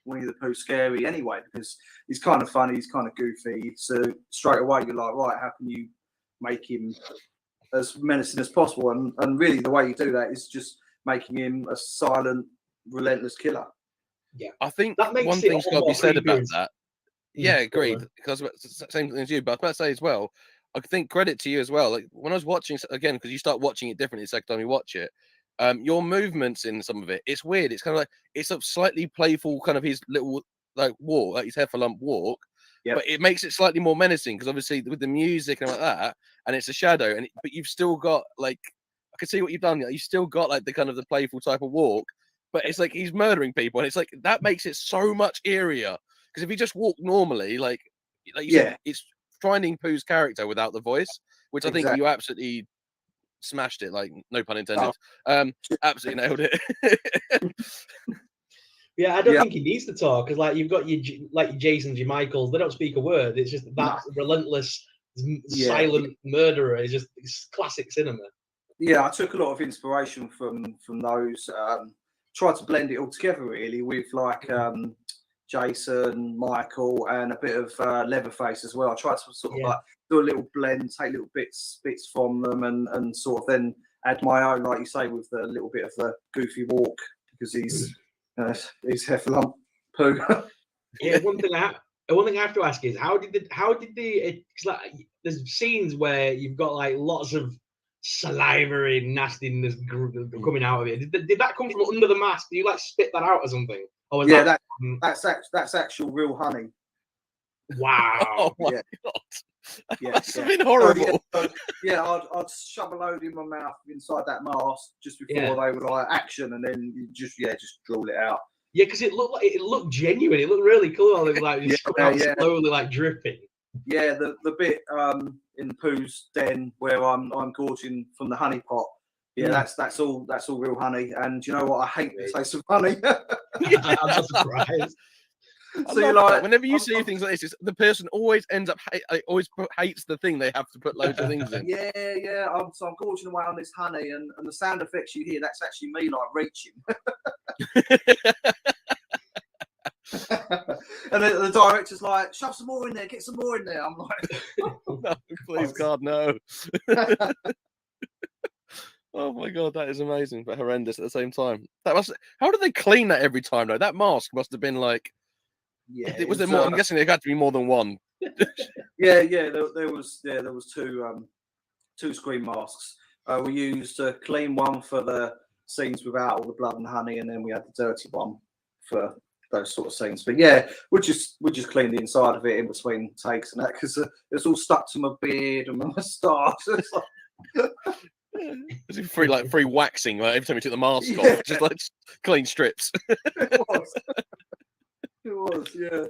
Winnie the Pooh scary anyway? Because he's kind of funny, he's kind of goofy. So straight away, you're like, right, how can you make him as menacing as possible? And really, the way you do that is just making him a silent, relentless killer. Yeah, I think that one thing's got to be said about that. Yeah, agreed. Because same thing as you, but I was about to say as well. I think credit to you as well. Like when I was watching again, because you start watching it differently the second time you watch it. Your movements in some of it, it's weird. It's kind of like it's a slightly playful kind of his little like walk, like his heffalump walk. But it makes it slightly more menacing because obviously with the music and like that, and it's a shadow, but you've still got like I can see what you've done. You've still got like the kind of the playful type of walk, but it's like he's murdering people, and it's like that makes it so much eerier. Because if he just walked normally, like you said, it's finding Pooh's character without the voice, which I think you absolutely smashed it. Like no pun intended. Absolutely nailed it. Yeah, I don't think he needs to talk because, like, you've got your Jasons, your Michaels. They don't speak a word. It's just that relentless, silent murderer. It's classic cinema. yeah, I took a lot of inspiration from those. Tried to blend it all together really with like Jason, Michael, and a bit of Leatherface as well. I tried to sort of like do a little blend, take little bits from them, and sort of then add my own, like you say, with the little bit of the goofy walk because he's Heffalump poo. Yeah, one thing I have to ask is how did the cause like there's scenes where you've got like lots of salivary nastiness coming out of it. Did that come from under the mask? Do you like spit that out or something? Or was that's actual real honey. Wow. Oh my Yeah. god. That Yeah, must have been horrible. I'd shove a load in my mouth inside that mask just before they were like action, and then you just drool it out. Yeah, because it looked genuine. It looked really cool. It was like just coming out slowly, like dripping. Yeah, the bit in Pooh's den where I'm gorging from the honey pot. Yeah, that's all real honey. And you know what? I hate the taste of honey. I'm not surprised. So you're like, whenever you see things like this, the person always ends up hates the thing they have to put loads of things in. Yeah. I'm gorging away on this honey, and the sound effects you hear, that's actually me like reaching. And the director's like, shove some more in there, get some more in there. I'm like, no, please God, no. Oh my god, that is amazing but horrendous at the same time. How do they clean that every time though? That mask must have been like, was there more? I'm guessing there had to be more than one. There was two screen masks. We used a clean one for the scenes without all the blood and honey, and then we had the dirty one for those sort of scenes. But yeah, we just cleaned the inside of it in between takes and that because it's all stuck to my beard and my moustache. It's free waxing like every time you took the mask off, just like clean strips. It was, yeah.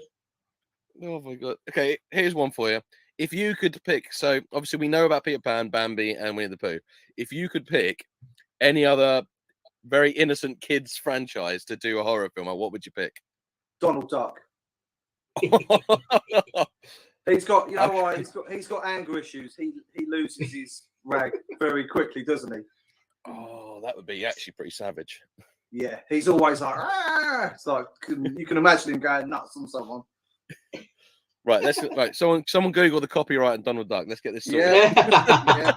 Oh my god. Okay, here's one for you. If you could pick, so obviously we know about Peter Pan, Bambi, and Winnie the Pooh. If you could pick any other very innocent kids franchise to do a horror film, what would you pick? Donald Duck. He's got, you know why? He's got anger issues. He loses his rag very quickly, doesn't he? Oh, that would be actually pretty savage. Yeah, he's always like, ah! It's like you can imagine him going nuts on someone. Right, someone Google the copyright on Donald Duck. Let's get this sorted. Yeah.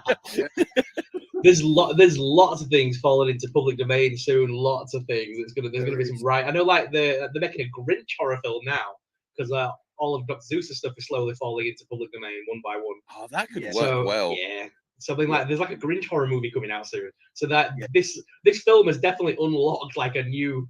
There's lots of things falling into public domain soon. Lots of things. There's gonna be some right. I know, like they're making a Grinch horror film now because all of Dr. Zeus' stuff is slowly falling into public domain one by one. Oh, that could work well. Yeah, something like there's like a Grinch horror movie coming out soon. So that this film has definitely unlocked like a new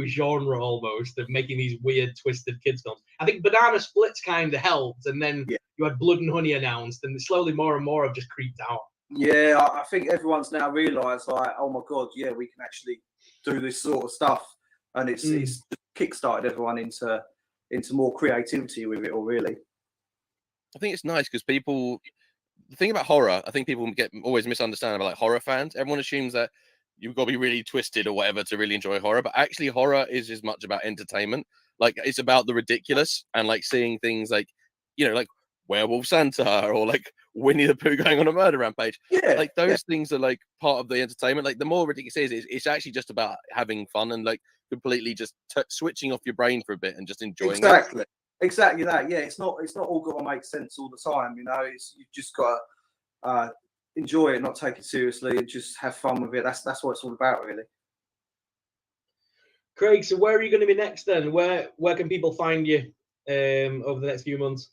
genre almost of making these weird twisted kids films. I think Banana Splits kind of helped, and then you had Blood and Honey announced, and slowly more and more have just creeped out. Yeah, I think everyone's now realised like, oh my god, yeah, we can actually do this sort of stuff, and it's kickstarted everyone into more creativity with it all. Really, I think it's nice because the thing about horror, I think people always misunderstand about like horror fans. Everyone assumes that you've got to be really twisted or whatever to really enjoy horror, but actually horror is as much about entertainment. Like it's about the ridiculous and like seeing things like, you know, like Werewolf Santa or like Winnie the Pooh going on a murder rampage. Yeah, like those things are like part of the entertainment. Like the more ridiculous it is, it's actually just about having fun and like completely just switching off your brain for a bit and just enjoying it. Exactly that. Yeah, it's not all got to make sense all the time. You know, you've just got to enjoy it, not take it seriously, and just have fun with it. That's what it's all about, really. Craig, so where are you going to be next then? Where can people find you over the next few months?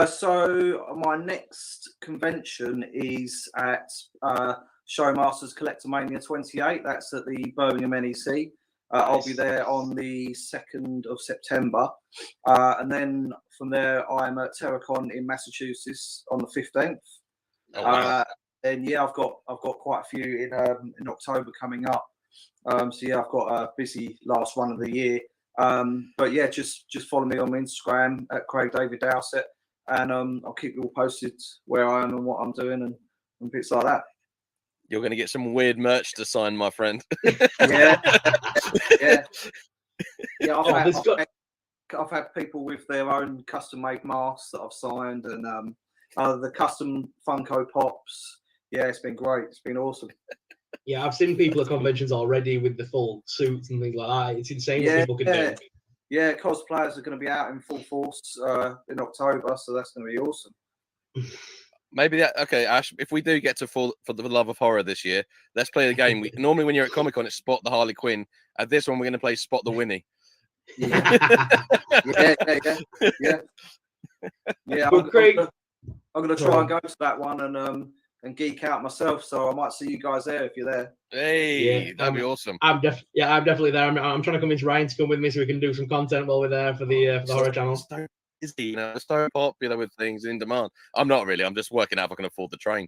So my next convention is at Showmasters Collectomania 28. That's at the Birmingham NEC. I'll be there on the 2nd of September, and then from there I'm at Terracon in Massachusetts on the 15th. Oh, wow. Then I've got quite a few in October coming up. So I've got a busy last run of the year. But yeah, just follow me on Instagram at Craig David Dowsett, and I'll keep you all posted where I am and what I'm doing and bits like that. You're going to get some weird merch to sign, my friend. Yeah. I've had people with their own custom-made masks that I've signed, and the custom Funko Pops. yeah, it's been great. It's been awesome. Yeah, I've seen people at conventions already with the full suits and things like that. It's insane what people can do. Yeah, cosplayers are going to be out in full force in October, so that's going to be awesome. Maybe that. Okay, Ash. If we do get to For the Love of Horror this year, let's play the game. Normally, when you're at Comic Con, it's Spot the Harley Quinn. At this one, we're going to play Spot the Winnie. Yeah. But Craig, I'm going to try and go to that one and geek out myself. So I might see you guys there if you're there. Hey, that'd be awesome. I'm definitely there. I'm trying to convince Ryan to come with me so we can do some content while we're there for the horror channel. So popular with things in demand. I'm not really. I'm just working out if I can afford the train.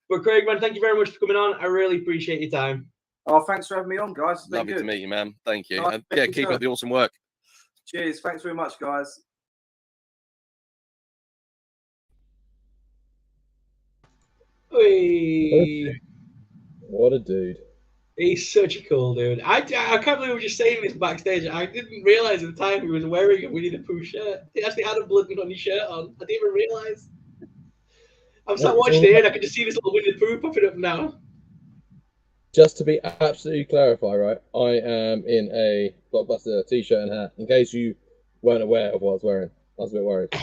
But Craig, man, thank you very much for coming on. I really appreciate your time. Oh, thanks for having me on, guys. It's been Lovely good. to meet you, man. Thank you. Nice And yeah, keep up the awesome work. Cheers. Thanks very much, guys. Hey. What a dude. He's such a cool dude. I can't believe we were just saying this backstage. I didn't realize at the time he was wearing a Winnie the Pooh shirt. He actually had a Blood and Honey shirt on. I didn't even realize. I'm sat watching it and I can just see this little Winnie the Pooh popping up now. Just to be absolutely clarified, right? I am in a Blockbuster t-shirt and hat. In case you weren't aware of what I was wearing, I was a bit worried.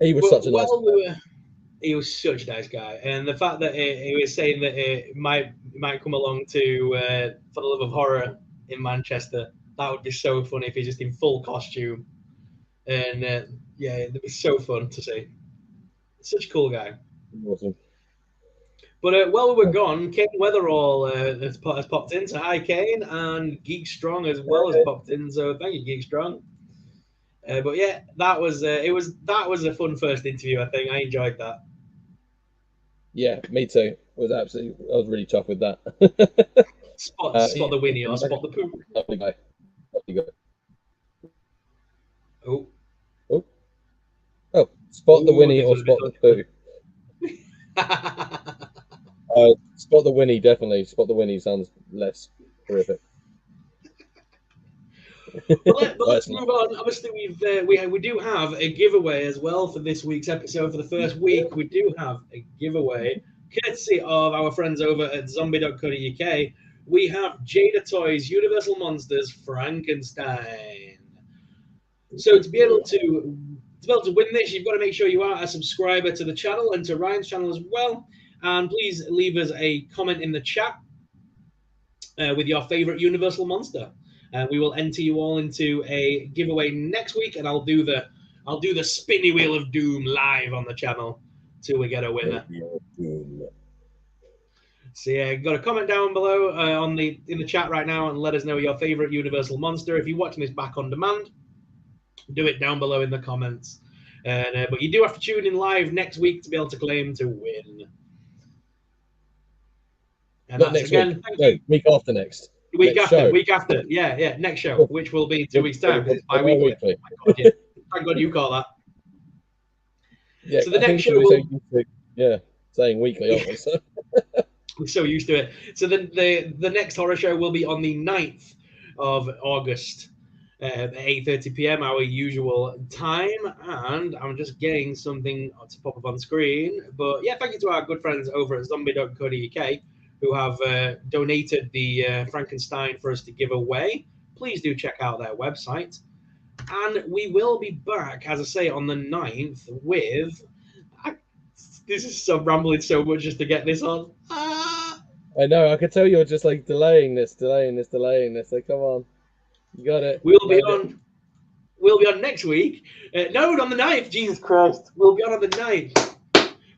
He was such a nice guy. He was such a nice guy, and the fact that he was saying that it might come along to For the Love of Horror in Manchester, that would be so funny if he's just in full costume, and yeah, it'd be so fun to see. Such a cool guy. Awesome. But while we were gone, Kane Weatherall has popped in. So hi, Kane, and Geek Strong as well has popped in. So thank you, Geek Strong. But yeah, that was a fun first interview. I think I enjoyed that. Yeah, me too. I was really chuffed with that. Spot the Winnie or spot the Pooh. Lovely guy. Oh, spot the Winnie or spot the Pooh. Spot the Winnie, definitely. Spot the Winnie sounds less horrific. Let's move on. Obviously, we do have a giveaway as well for this week's episode. For the first week, we do have a giveaway, courtesy of our friends over at zombie.co.uk. We have Jada Toys Universal Monsters Frankenstein. So to be able to win this, you've got to make sure you are a subscriber to the channel and to Ryan's channel as well. And please leave us a comment in the chat with your favorite Universal monster. We will enter you all into a giveaway next week, and I'll do the spinny wheel of doom live on the channel till we get a winner. So yeah, got a comment down below in the chat right now, and let us know your favorite Universal monster. If you're watching this back on demand, do it down below in the comments. But you do have to tune in live next week to be able to claim to win. And not next week. No, week after next. Week after. Yeah, next show, which will be 2 weeks' time. It's bi-weekly. Thank God you caught that. Yeah, so the next show will... saying weekly, aren't we? So. We're so used to it. So the next horror show will be on the 9th of August at 8:30 p.m. our usual time, and I'm just getting something to pop up on screen. But yeah, thank you to our good friends over at zombie.co.uk who have donated the Frankenstein for us to give away. Please do check out their website. And we will be back, as I say, on the 9th with... this is so rambling so much just to get this on. I know, I could tell you're just like delaying this. Like, come on. You got it. We'll be on next week. No, on the 9th. Jesus Christ. We'll be on the 9th.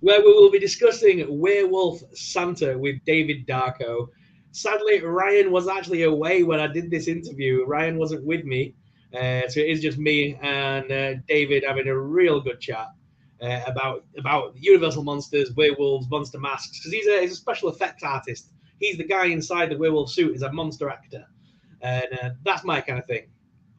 Where we will be discussing Werewolf Santa with David Darko. Sadly, Ryan was actually away when I did this interview. Ryan wasn't with me. So it is just me and David having a real good chat about Universal monsters, werewolves, monster masks. Because he's a special effects artist. He's the guy inside the werewolf suit. He's a monster actor. And that's my kind of thing.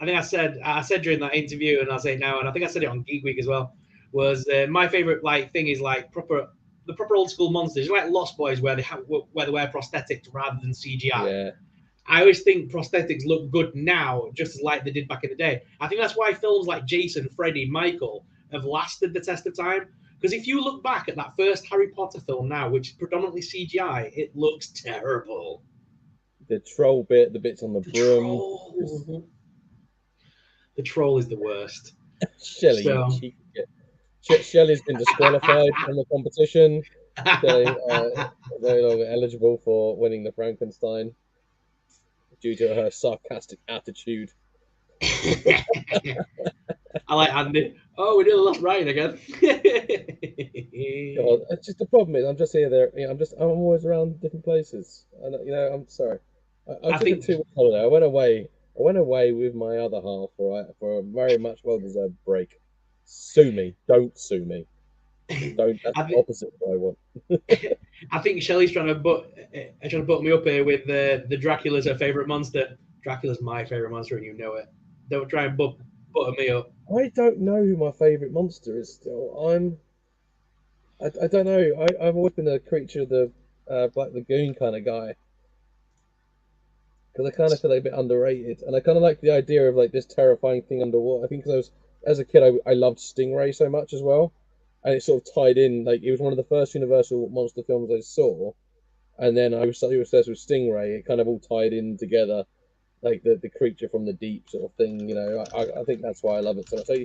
I think I said during that interview, and I'll say it now, and I think I said it on Geek Week as well, was my favorite thing is the proper old school monsters, like Lost Boys, where they wear prosthetics rather than CGI. Yeah. I always think prosthetics look good now, just as like they did back in the day. I think that's why films like Jason, Freddy, Michael have lasted the test of time. Because if you look back at that first Harry Potter film now, which is predominantly CGI, it looks terrible. The troll bit, the bits on the broom. Troll. The troll is the worst. Shelley, So... Shelley's been disqualified from the competition. Shelley, no longer eligible for winning the Frankenstein due to her sarcastic attitude. I like Andy. Oh, we nearly lost Ryan again. God, it's just the problem is I'm just here there. You know, I'm always around different places, and I'm sorry. I took a 2-week holiday. I went away with my other half, all right, for a very much well-deserved break. Sue me, don't sue me. Don't. That's the opposite of what I want. I think Shelley's trying to put me up here with the Dracula's her favorite monster. Dracula's my favorite monster, and you know it. Don't try and butter me up. I don't know who my favorite monster is. Still, I don't know. I've always been a creature of the Black Lagoon kind of guy, because I kind of feel like a bit underrated, and I kind of like the idea of like this terrifying thing underwater. I think because as a kid, I loved Stingray so much as well, and it sort of tied in. Like it was one of the first Universal monster films I saw, and then I was slightly obsessed with Stingray. It kind of all tied in together, like the creature from the deep sort of thing. You know, I think that's why I love it so much. So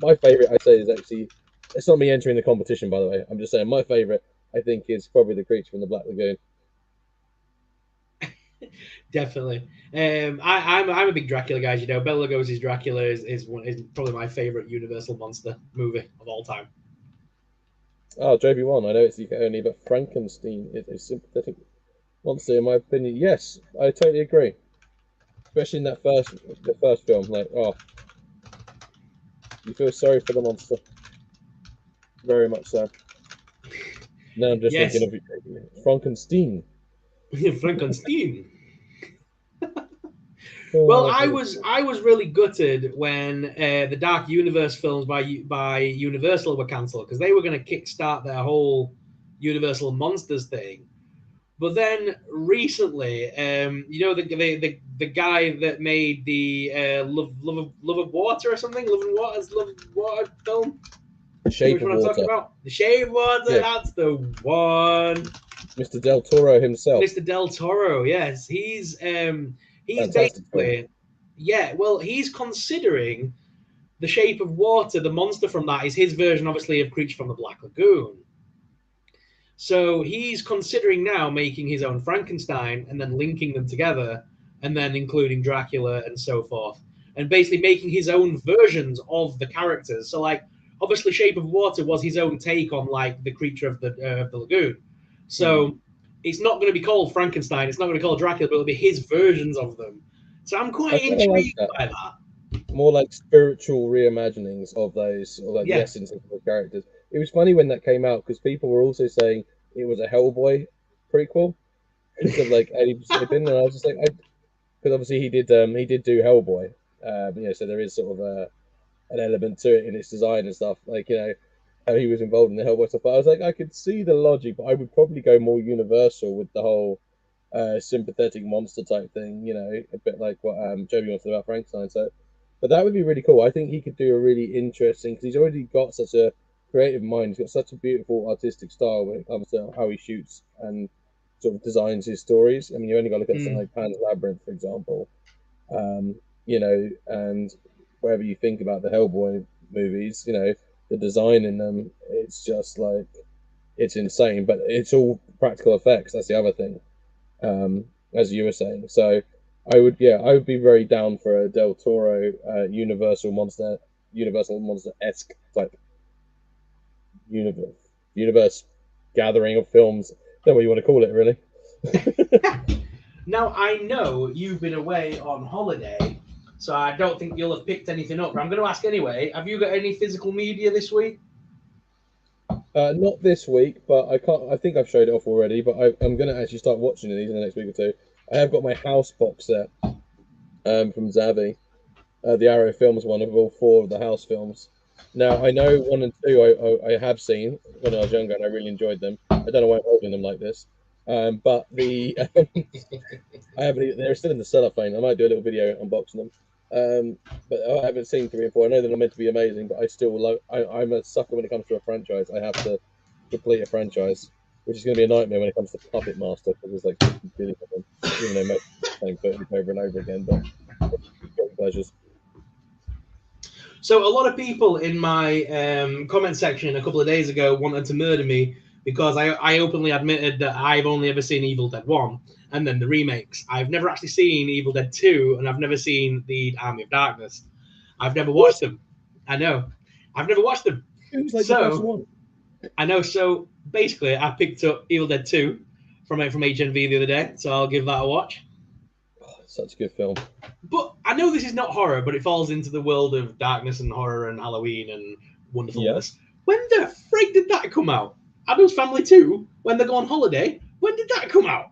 my favorite, I'd say, is actually, it's not me entering the competition, by the way. I'm just saying my favorite, I think, is probably the creature from the Black Lagoon. Definitely. I'm a big Dracula guy. You know, Bela Lugosi's Dracula is probably my favorite Universal monster movie of all time. Oh, JB1, I know it's UK only, but Frankenstein is a sympathetic monster, in my opinion. Yes, I totally agree. Especially in the first film, like, oh, you feel sorry for the monster. Very much so. Now I'm just thinking of Frankenstein. Frankenstein. Well, I was really gutted when the Dark Universe films by Universal were cancelled, because they were going to kickstart their whole Universal Monsters thing. But then recently, you know, the guy that made the Love of Water or something, Love of Water film. Shape of Water. Talking about? The Shape of Water. Yeah. That's the one. Mr. Del Toro himself. Mr. Del Toro. Yes, he's basically, yeah. Well, he's considering The Shape of Water. The monster from that is his version, obviously, of Creature from the Black Lagoon. So he's considering now making his own Frankenstein and then linking them together, and then including Dracula and so forth, and basically making his own versions of the characters. So, like, obviously, Shape of Water was his own take on like the creature of the lagoon. So it's not going to be called Frankenstein. It's not going to be called Dracula, but it'll be his versions of them. So I'm quite intrigued by that. More like spiritual reimaginings of those, or like the essence of the characters. It was funny when that came out, because people were also saying it was a Hellboy prequel instead of like Eddie Slippin, and I was just like, because obviously he did do Hellboy, you know, so there is sort of an element to it in its design and stuff, like, you know, how he was involved in the Hellboy stuff. But I was like, I could see the logic, but I would probably go more Universal with the whole sympathetic monster type thing, you know, a bit like what Joby wanted about Frankenstein. So, but that would be really cool. I think he could do a really interesting, because he's already got such a creative mind. He's got such a beautiful artistic style when it comes to how he shoots and sort of designs his stories. I mean, you only got to look at something like Pan's Labyrinth, for example. You know, and whatever you think about the Hellboy movies, you know, the design in them, it's just like, it's insane. But it's all practical effects. That's the other thing, as you were saying. So I would be very down for a Del Toro Universal Monster-esque type universe gathering of films. Don't know what you want to call it, really. Now, I know you've been away on holiday, so I don't think you'll have picked anything up. But I'm going to ask anyway. Have you got any physical media this week? Not this week, but I think I've showed it off already. But I'm going to actually start watching these in the next week or two. I have got my House box set from Zavi, the Arrow Films one of all 4 of the House films. Now, I know 1 and 2 I have seen when I was younger, and I really enjoyed them. I don't know why I'm holding them like this. But the I haven't. They're still in the cellophane. I might do a little video unboxing them. But I haven't seen 3 and 4. I know they're meant to be amazing, but I still love. I'm a sucker when it comes to a franchise. I have to complete a franchise, which is going to be a nightmare when it comes to Puppet Master because there's like 50 billion of them, even though most of the same footage over and over again. But pleasures. So a lot of people in my comment section a couple of days ago wanted to murder me because I openly admitted that I've only ever seen Evil Dead 1 and then the remakes. I've never actually seen Evil Dead 2 and I've never seen the Army of Darkness. I've never watched them. I know. I've never watched them. Who's like the best one? I know. So basically, I picked up Evil Dead 2 from HMV the other day, so I'll give that a watch. Such a good film. But I know this is not horror, but it falls into the world of darkness and horror and Halloween and wonderfulness. Yeah. When the freak did that come out? Addams Family 2, when they go on holiday, when did that come out?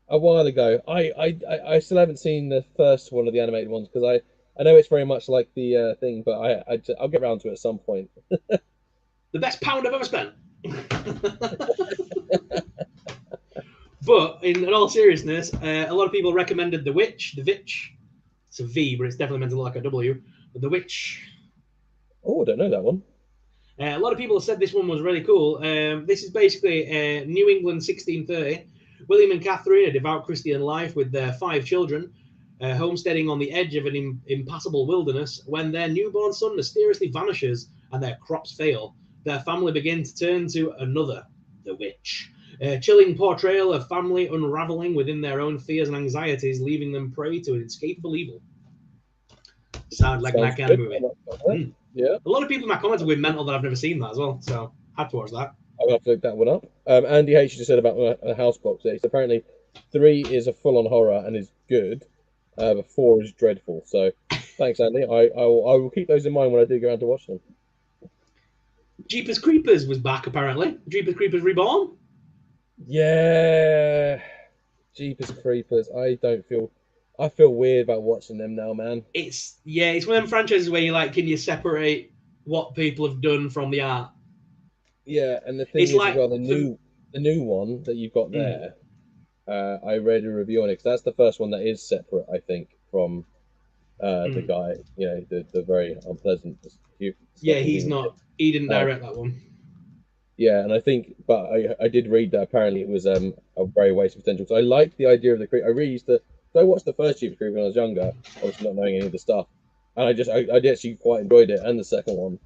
A while ago. I still haven't seen the first one of the animated ones because I know it's very much like the thing, but I'll get around to it at some point. The best pound I've ever spent. But in all seriousness, a lot of people recommended The Witch. It's a V, but it's definitely meant to look like a W. But The Witch. Oh, I don't know that one. A lot of people said this one was really cool. This is basically New England 1630. William and Catherine, a devout Christian life with their 5 children, homesteading on the edge of an impassable wilderness. When their newborn son mysteriously vanishes and their crops fail, their family begin to turn to another, the witch. A chilling portrayal of family unraveling within their own fears and anxieties, leaving them prey to an inescapable evil. Sounds like that kind of movie. Yeah. A lot of people in my comments were mental that I've never seen that as well, so I had to watch that. I'll have to look that one up. Andy H just said about the house box. So apparently 3 is a full-on horror and is good, but 4 is dreadful. So thanks, Andy. I will keep those in mind when I do go around to watch them. Jeepers Creepers was back apparently. Jeepers Creepers Reborn. Yeah, Jeepers Creepers. I feel weird about watching them now, man. It's one of them franchises where you like, can you separate what people have done from the art? Yeah, and the thing is, like, well, the new one that you've got there, I read a review on it because that's the first one that is separate, I think, from the guy. You know, the very unpleasant. Yeah, he didn't direct that one. Yeah, and I think, but I did read that apparently it was a very waste of potential. So I liked the idea of the creep. I really used to. So I watched the first Jeepers Creepers when I was younger, obviously not knowing any of the stuff, and I did actually quite enjoyed it, and the second one,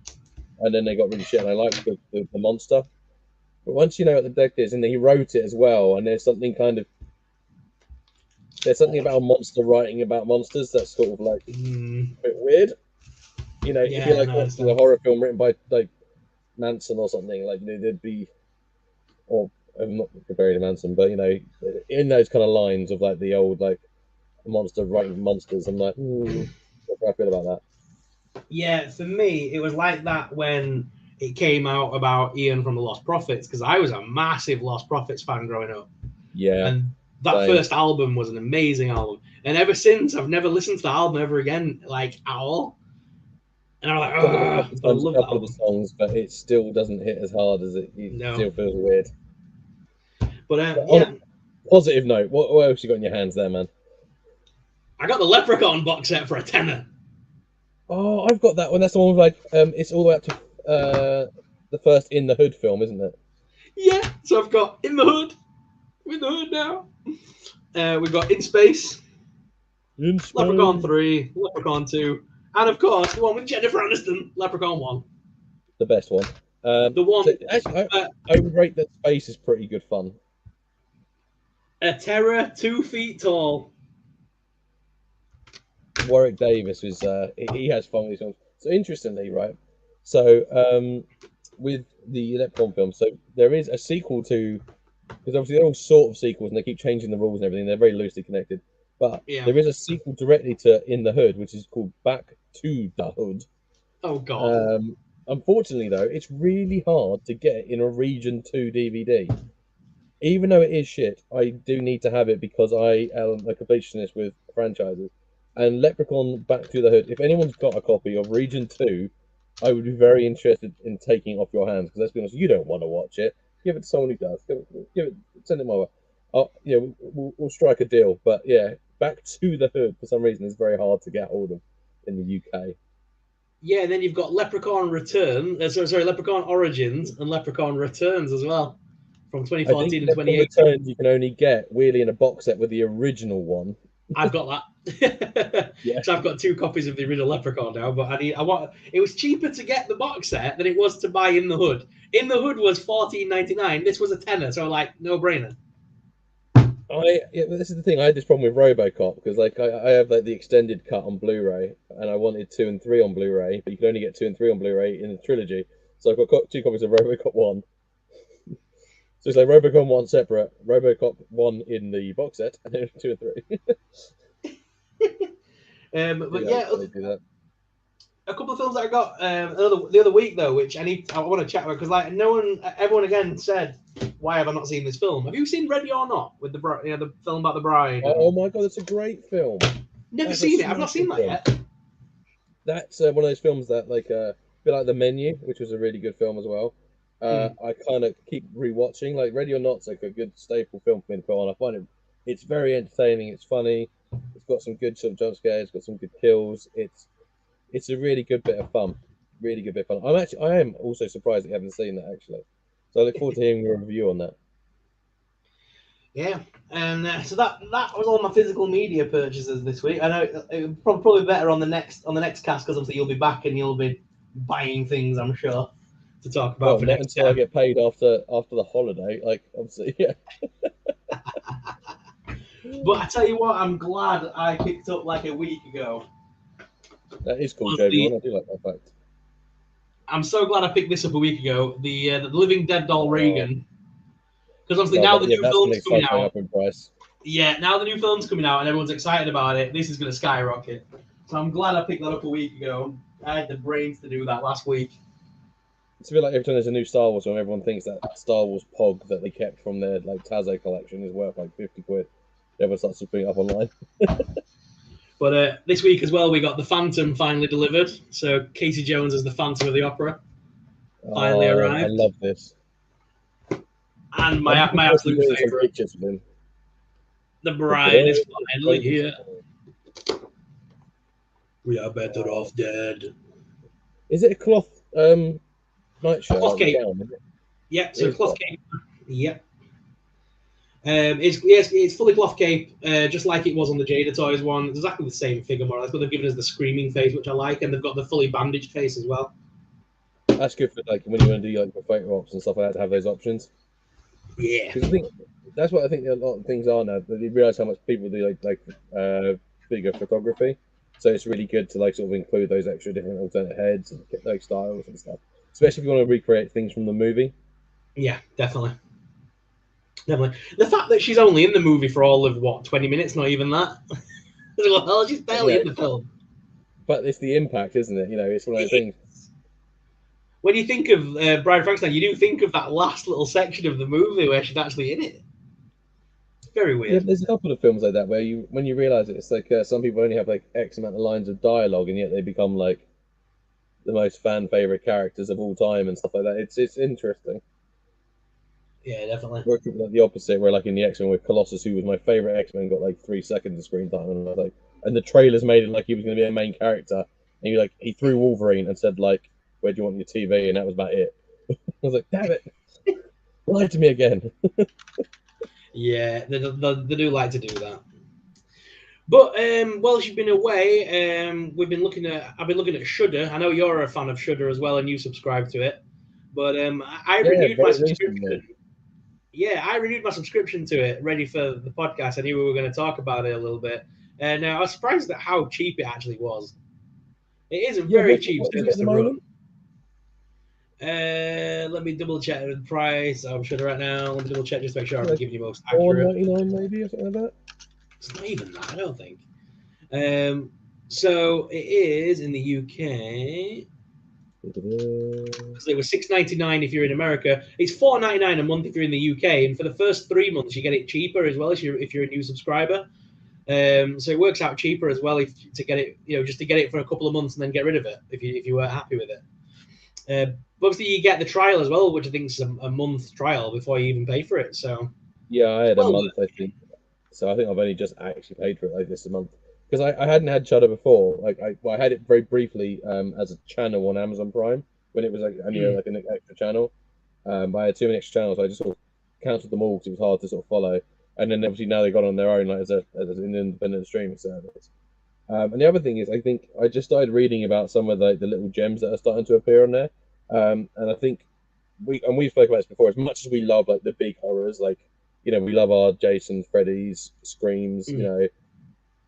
and then they got really shit, and I liked the monster. But once you know what the deck is, and he wrote it as well, and there's something about a monster writing about monsters that's sort of like a bit weird. You know, if you like watching a horror film written by like Manson or something, like, you know, there'd be, or I'm not comparing to Manson, but you know, in those kind of lines of like the old like monster writing monsters, I'm like, what do I feel about that? Yeah, for me, it was like that when it came out about Ian from the Lost Prophets, because I was a massive Lost Prophets fan growing up. Yeah. And that first album was an amazing album. And ever since, I've never listened to the album ever again, like, at all. And I'm like, I love a couple of the songs, but it still doesn't hit as hard as it still feels weird. But on a positive note, what else you got in your hands there, man? I got the Leprechaun box set for a tenner. Oh, I've got that one. That's the one with like it's all the way up to the first In the Hood film, isn't it? Yeah. So I've got In the Hood. I'm in the Hood now. We've got In Space. Leprechaun 3, Leprechaun 2, and of course the one with Jennifer Aniston, Leprechaun 1. The best one. The one. So actually, I would rate that Space is pretty good fun. A terror 2 feet tall. Warwick Davis was he has fun with these films. So interestingly, right? So with the Leprechaun film, so there is a sequel to, because obviously they're all sort of sequels and they keep changing the rules and everything. They're very loosely connected, but there is a sequel directly to In the Hood, which is called Back to the Hood. Oh God. Unfortunately, though, it's really hard to get in a Region 2 DVD. Even though it is shit, I do need to have it because I am a completionist with franchises. And Leprechaun Back to the Hood, if anyone's got a copy of Region 2, I would be very interested in taking it off your hands. Because let's be honest, you don't want to watch it. Give it to someone who does. Send it my way. Oh yeah, we'll strike a deal. But yeah, Back to the Hood for some reason is very hard to get hold of in the UK. Yeah, and then you've got Leprechaun Return. Sorry, Leprechaun Origins and Leprechaun Returns as well, from I 2014 think and Leprechaun 2018. Returns you can only get really in a box set with the original one. I've got that. Yeah. So I've got 2 copies of the original Leprechaun now, but I want. It was cheaper to get the box set than it was to buy In the Hood. In the Hood was $14.99. This was a tenner, so like no brainer. This is the thing. I had this problem with RoboCop because like I have like the extended cut on Blu-ray, and I wanted 2 and 3 on Blu-ray, but you can only get 2 and 3 on Blu-ray in the trilogy. So I've got 2 copies of RoboCop 1. So it's like RoboCop 1 separate, RoboCop 1 in the box set, and then 2 and 3. But yeah, they do that. a couple of films that I got the other week though, which I want to chat about because like everyone again said, why have I not seen this film? Have you seen Ready or Not with the film about the bride? Oh my god, it's a great film. Never seen it. I've not seen that yet. That's one of those films that like a bit like The Menu, which was a really good film as well. I kind of keep rewatching. Like Ready or Not's like a good staple film for me to put on. I find it's very entertaining. It's funny. It's got some good sort of jump scares. It's got some good kills. It's a really good bit of fun. Really good bit of fun. I am also surprised that you haven't seen that actually. So I look forward to hearing your review on that. Yeah, and so that was all my physical media purchases this week. I know it probably better on the next cast because obviously you'll be back and you'll be buying things, I'm sure, to talk about. Well, for not next until time. I get paid after the holiday. Like obviously, yeah. But I tell you what, I'm glad I picked up like a week ago. That is cool, JB. I do like that fact. I'm so glad I picked this up a week ago. The Living Dead doll Reagan. Because obviously now the new film's coming out. Up in price. Yeah, now the new film's coming out and everyone's excited about it. This is going to skyrocket. So I'm glad I picked that up a week ago. I had the brains to do that last week. It's a bit like every time there's a new Star Wars film, everyone thinks that Star Wars Pog that they kept from their like Tazo collection is worth like 50 quid. Everyone starts to put it up online. But this week as well, we got The Phantom finally delivered. So Casey Jones as the Phantom of the Opera finally arrived. I love this. And my absolute favourite, The Bride is finally here. We are better off dead. Is it a cloth nightshirt? Cloth cape. Yeah, so cloth cape. Yep. It's fully cloth cape, just like it was on the Jada Toys one. It's exactly the same figure, more or less, but they've given us the screaming face, which I like, and they've got the fully bandaged face as well. That's good for like when you want to do like the photo ops and stuff like that to have those options. Yeah, that's what I think a lot of things are now. They realize how much people do like figure photography, so it's really good to like sort of include those extra different alternate heads and like styles and stuff, especially if you want to recreate things from the movie. Yeah, definitely. The fact that she's only in the movie for all of 20 minutes, not even that. Well, she's barely in the film. But it's the impact, isn't it? You know, it's one of those things. When you think of Bride Frankenstein, you do think of that last little section of the movie where she's actually in it. Very weird. Yeah, there's a couple of films like that where when you realize it's like some people only have like X amount of lines of dialogue, and yet they become like the most fan favorite characters of all time and stuff like that. It's interesting. Yeah, definitely. Or like the opposite, where like in the X-Men with Colossus, who was my favorite X-Men, got like 3 seconds of screen time, and I was like, and the trailers made it like he was going to be a main character, and he threw Wolverine and said like, "Where do you want your TV?" And that was about it. I was like, damn it, lied to me again. Yeah, they do like to do that. But while she's been away, I've been looking at Shudder. I know you're a fan of Shudder as well, and you subscribe to it. But I renewed my subscription. Recently. Yeah, I renewed my subscription to it, ready for the podcast. I knew we were going to talk about it a little bit. And I was surprised at how cheap it actually was. It is a very cheap service to run. Let me double check the price. I'm sure right now. Let me double check just to make sure I'm giving you most accurate. $4.99 maybe or something like that. It's not even that, I don't think. So it is in the UK. Because it was $6.99 if you're in America. It's $4.99 a month if you're in the UK, and for the first 3 months you get it cheaper as well if you're a new subscriber. So it works out cheaper as well to get it, just to get it for a couple of months and then get rid of it if you weren't happy with it. Obviously you get the trial as well, which I think is a month trial before you even pay for it. So Yeah, I had a Well, month, I think. So I think I've only just actually paid for it like this a month because I hadn't had Shudder before. Like I had it very briefly as a channel on Amazon Prime when it was like only like an extra channel. I had too many extra channels. So I just sort of cancelled them all because it was hard to sort of follow. And then obviously now they've gone on their own like as an independent streaming service. And the other thing is, I think I just started reading about some of the little gems that are starting to appear on there. And I think we've spoken about this before. As much as we love like the big horrors, like we love our Jasons, Freddy's, Screams, and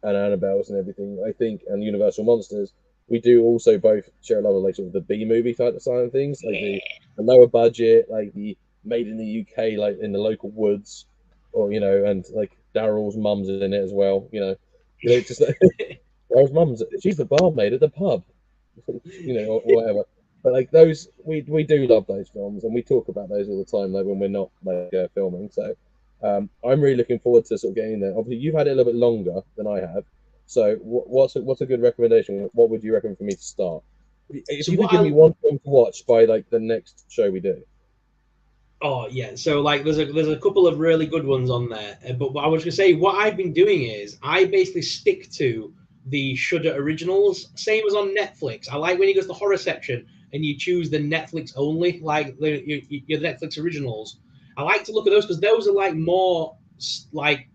Annabelle's and everything. I think, and Universal Monsters, we do also both share a lot of like sort of the B movie type of side of things, like the lower budget, like the made in the UK, like in the local woods, or and like Daryl's mum's in it as well. Just like Daryl's mum's, she's the barmaid at the pub, or whatever. But like those, we do love those films, and we talk about those all the time, like when we're not like filming. So I'm really looking forward to sort of getting there. Obviously, you've had it a little bit longer than I have. So what's a good recommendation? What would you recommend for me to start? If you could give me one film to watch by like the next show we do. Oh yeah, so like there's a couple of really good ones on there. But what I was gonna say, what I've been doing is I basically stick to the Shudder originals, same as on Netflix. I like when you go to the horror section and you choose the Netflix only, like your Netflix originals. I like to look at those because those are like more like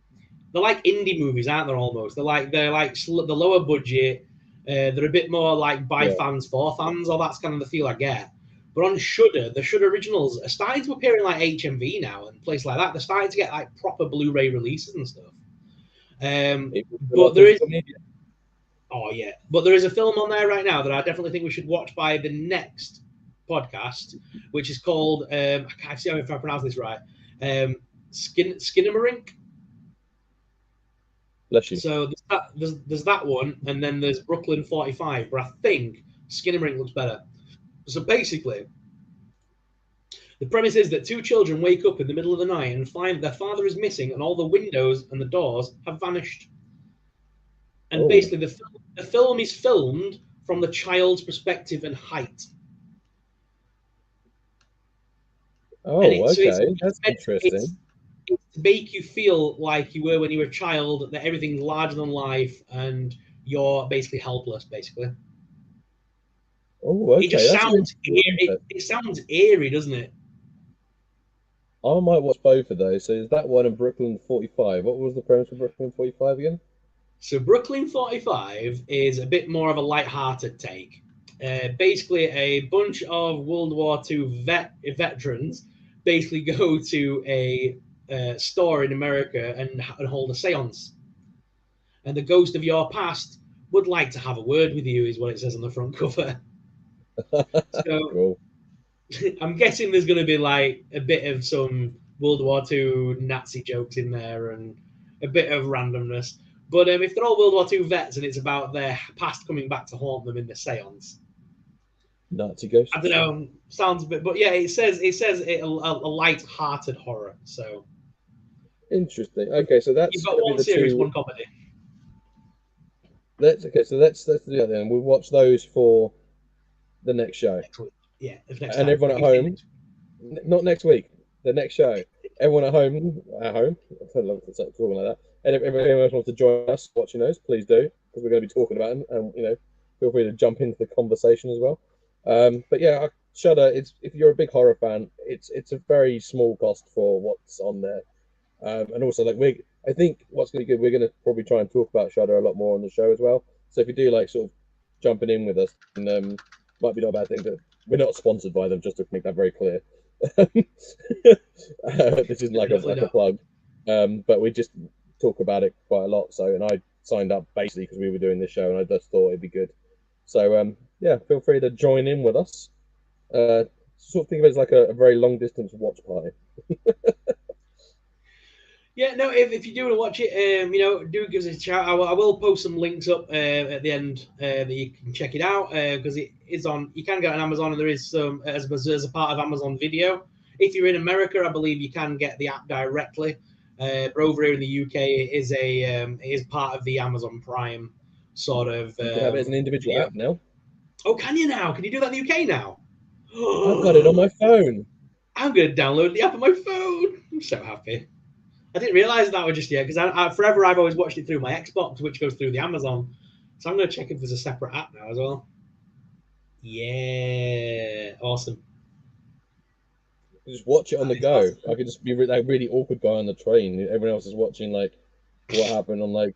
they're like indie movies, aren't they? Almost they're like the lower budget. They're a bit more like by fans for fans, or that's kind of the feel I get. But on Shudder, the Shudder originals are starting to appear in like HMV now and places like that. They're starting to get like proper Blu-ray releases and stuff. But there is. Oh yeah, but there is a film on there right now that I definitely think we should watch by the next podcast, which is called I can't see if I pronounce this right. Skinamarink. Bless you. So there's that one, and then there's Brooklyn 45, but I think Skinamarink looks better. So basically, the premise is that two children wake up in the middle of the night and find their father is missing, and all the windows and the doors have vanished. And basically, the film is filmed from the child's perspective and height. Oh, okay. That's interesting. It's to make you feel like you were when you were a child, that everything's larger than life, and you're basically helpless, basically. Oh, okay. It just sounds eerie. It sounds eerie, doesn't it? I might watch both of those. So is that one in Brooklyn 45? What was the premise of Brooklyn 45 again? So Brooklyn 45 is a bit more of a light-hearted take. Basically, a bunch of World War II veterans basically go to a store in America and hold a seance. And the ghost of your past would like to have a word with you, is what it says on the front cover. So cool. I'm guessing there's going to be like a bit of some World War II Nazi jokes in there and a bit of randomness. But if they're all World War II vets and it's about their past coming back to haunt them in the seance, Nazi ghosts. I don't know. Sounds a bit, but yeah, it says a light-hearted horror. So interesting. Okay, so that's you've got one series, one comedy. Let's do that then. We'll watch those for the next show. Next week. Yeah, and everyone at home. Not next week. The next show. Everyone at home. I don't know if it's talking like that. And if anyone wants to join us watching those, please do, because we're going to be talking about them. And feel free to jump into the conversation as well. But yeah, Shudder. If you're a big horror fan, it's a very small cost for what's on there. And also, like I think what's going to be good, we're going to probably try and talk about Shudder a lot more on the show as well. So if you do like sort of jumping in with us, and might be not a bad thing, but we're not sponsored by them, just to make that very clear. This isn't like a plug, but we just talk about it quite a lot. So, and I signed up basically because we were doing this show, and I just thought it'd be good. So, yeah, feel free to join in with us. Sort of think of it as like a very long distance watch party. Yeah, no. If you do want to watch it, do give us a shout. I will post some links up at the end that you can check it out because it is on. You can get it on Amazon, and there is some as a part of Amazon Video. If you're in America, I believe you can get the app directly. But over here in the UK, it is part of the Amazon Prime sort of. You can have it as an individual app now. Oh, can you now? Can you do that in the UK now? I've got it on my phone. I'm going to download the app on my phone. I'm so happy. I didn't realize that was just yet because forever I've always watched it through my Xbox, which goes through the Amazon. So I'm going to check if there's a separate app now as well. Yeah, awesome. Just watch it on the go. Awesome. I could just be that really awkward guy on the train. Everyone else is watching like what happened on like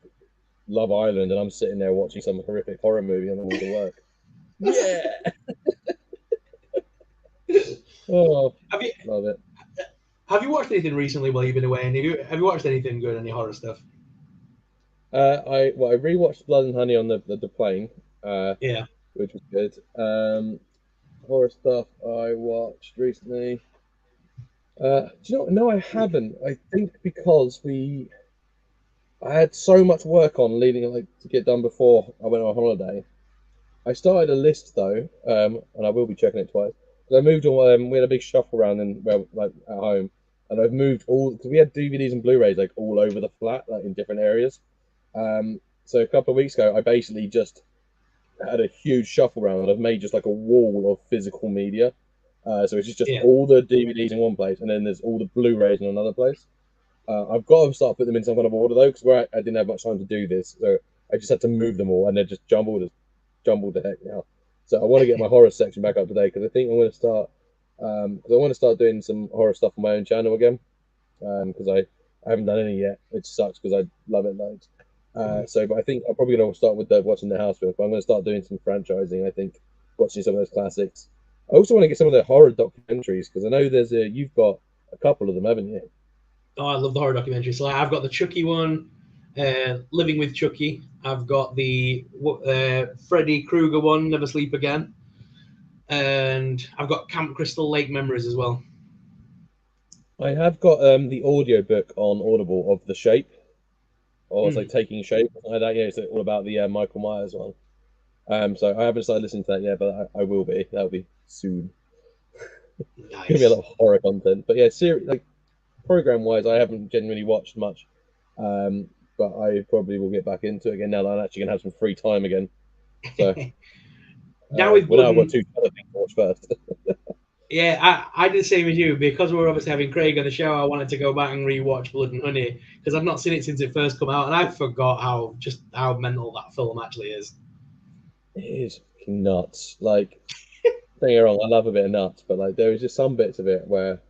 Love Island, and I'm sitting there watching some horrific horror movie on the way to work. Yeah. Oh, love it. Have you watched anything recently while you've been away? And have you watched anything good? Any horror stuff? I rewatched Blood and Honey on the plane. Yeah, which was good. Horror stuff I watched recently. Do you know? No, I haven't. I think because I had so much work on leading to get done before I went on holiday. I started a list though, and I will be checking it twice. I moved on. We had a big shuffle around at home, and I've moved because we had DVDs and Blu-rays like all over the flat, like in different areas. So a couple of weeks ago, I basically just had a huge shuffle around. I've made just like a wall of physical media. So it's just all the DVDs in one place, and then there's all the Blu-rays in another place. I've got to start putting them in some kind of order though, because I didn't have much time to do this, so I just had to move them all, and they're just jumbled the heck now. So I want to get my horror section back up today because I think I'm going to start. Because I want to start doing some horror stuff on my own channel again. Because I haven't done any yet, which sucks because I love it loads. But I think I'm probably going to start with watching the house films. But I'm going to start doing some franchising. I think watching some of those classics. I also want to get some of the horror documentaries because I know you've got a couple of them, haven't you? Oh, I love the horror documentaries. So I've got the Chucky one, Living with Chucky. I've got the Freddy Krueger one, Never Sleep Again, and I've got Camp Crystal Lake Memories as well. I have got the audio book on Audible of The Shape, or it's like Taking Shape, like that. Yeah, it's all about the Michael Myers one. So I haven't started listening to that yet, but I will be. That'll be soon. Nice. Gonna be a lot of horror content, but yeah, program wise, I haven't genuinely watched much. But I probably will get back into it again now that I'm actually gonna have some free time again. So now I've got two other things to watch first. Yeah, I did the same as you because we're obviously having Craig on the show. I wanted to go back and rewatch Blood and Honey because I've not seen it since it first came out, and I forgot how mental that film actually is. It is nuts. Like, don't get me wrong, I love a bit of nuts, but like there was just some bits of it where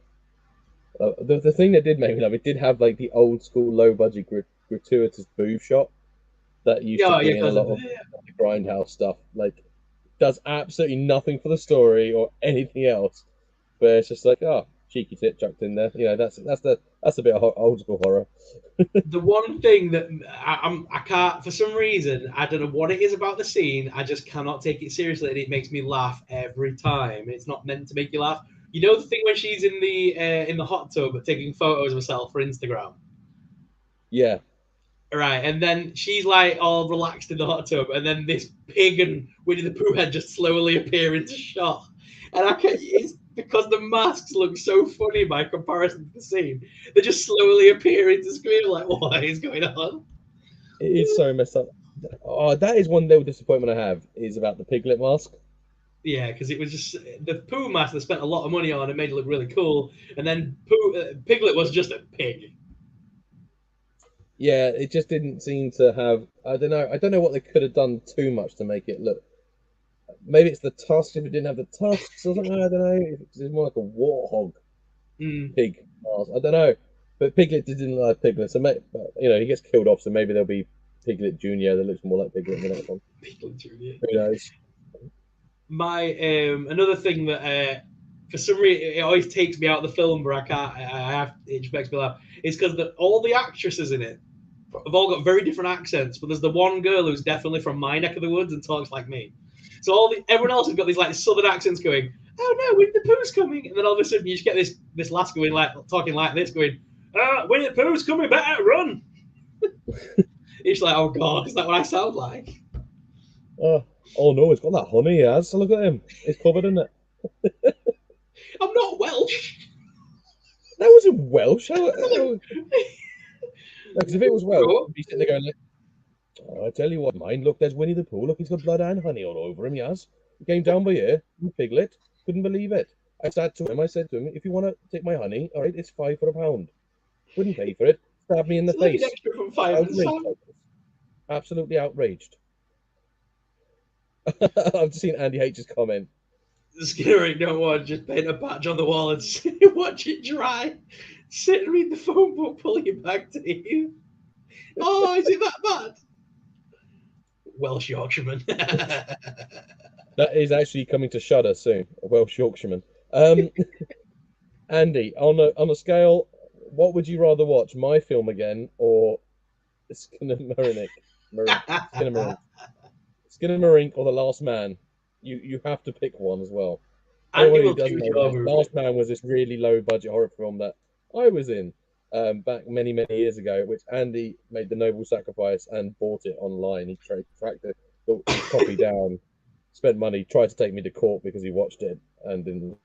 the thing that did make me love it did have like the old school low budget gratuitous boob shot that used to be in a lot of the Grindhouse stuff. Like, does absolutely nothing for the story or anything else, but it's just like, oh, cheeky tit chucked in there. You know, that's a bit of old school horror. The one thing that I can't, for some reason, I don't know what it is about the scene. I just cannot take it seriously, and it makes me laugh every time. It's not meant to make you laugh. You know the thing when she's in the hot tub taking photos of herself for Instagram. Yeah. Right, and then she's like all relaxed in the hot tub, and then this pig and Winnie the Pooh head just slowly appear into shot. And it's because the masks look so funny by comparison to the scene. They just slowly appear into screen, like, what is going on? It is so messed up. Oh, that is one little disappointment I have is about the piglet mask. Yeah, because it was just the Pooh mask they spent a lot of money on. It made it look really cool, and then Piglet was just a pig. Yeah, it just didn't seem to have. I don't know what they could have done too much to make it look. Maybe it's the tusks if it didn't have the tusks or something. I don't know. It's more like a warthog pig mask. I don't know. But Piglet didn't like Piglet, so he gets killed off. So maybe there'll be Piglet Junior that looks more like Piglet in the next one. Piglet Junior. Who knows? My another thing that for some reason it always takes me out of the film, but I can't. It just makes me laugh. It's because all the actresses in it have all got very different accents, but there's the one girl who's definitely from my neck of the woods and talks like me. So everyone else has got these like southern accents going, oh no, Winnie the Pooh's coming, and then all of a sudden you just get this lass going like talking like this, going, Winnie the Pooh's coming, better run. It's like, oh god, is that what I sound like? Oh no, it's got that honey he has. So look at him. It's covered in it. I'm not Welsh. That wasn't Welsh. Because if it was Welsh, I'd be sitting there going like, oh, I tell you what, mine, look, there's Winnie the Pooh. Look, he's got blood and honey all over him, yes. He came down by here, Piglet. Couldn't believe it. I said to him, if you want to take my honey, all right, it's £5 for a pound. Wouldn't pay for it. Stabbed me in the It's like face. an extra from Five and Outraged. Sam. Absolutely outraged. I've just seen Andy H's comment. The Skinner don't want just paint a patch on the wall and watch it dry. Sit and read the phone book, pull you back to you. Oh, is it that bad? Welsh Yorkshireman. That is actually coming to Shudder soon. A Welsh Yorkshireman. Andy, on a scale, what would you rather watch? My film again or Skinamarink? Skinamarink or The Last Man? You have to pick one as well. Andy Anyone who will doesn't choose know your this, movie. Last Man was this really low budget horror film that I was in back many years ago, which Andy made the noble sacrifice and bought it online. He tracked the copy down, spent money, tried to take me to court because he watched it and didn't.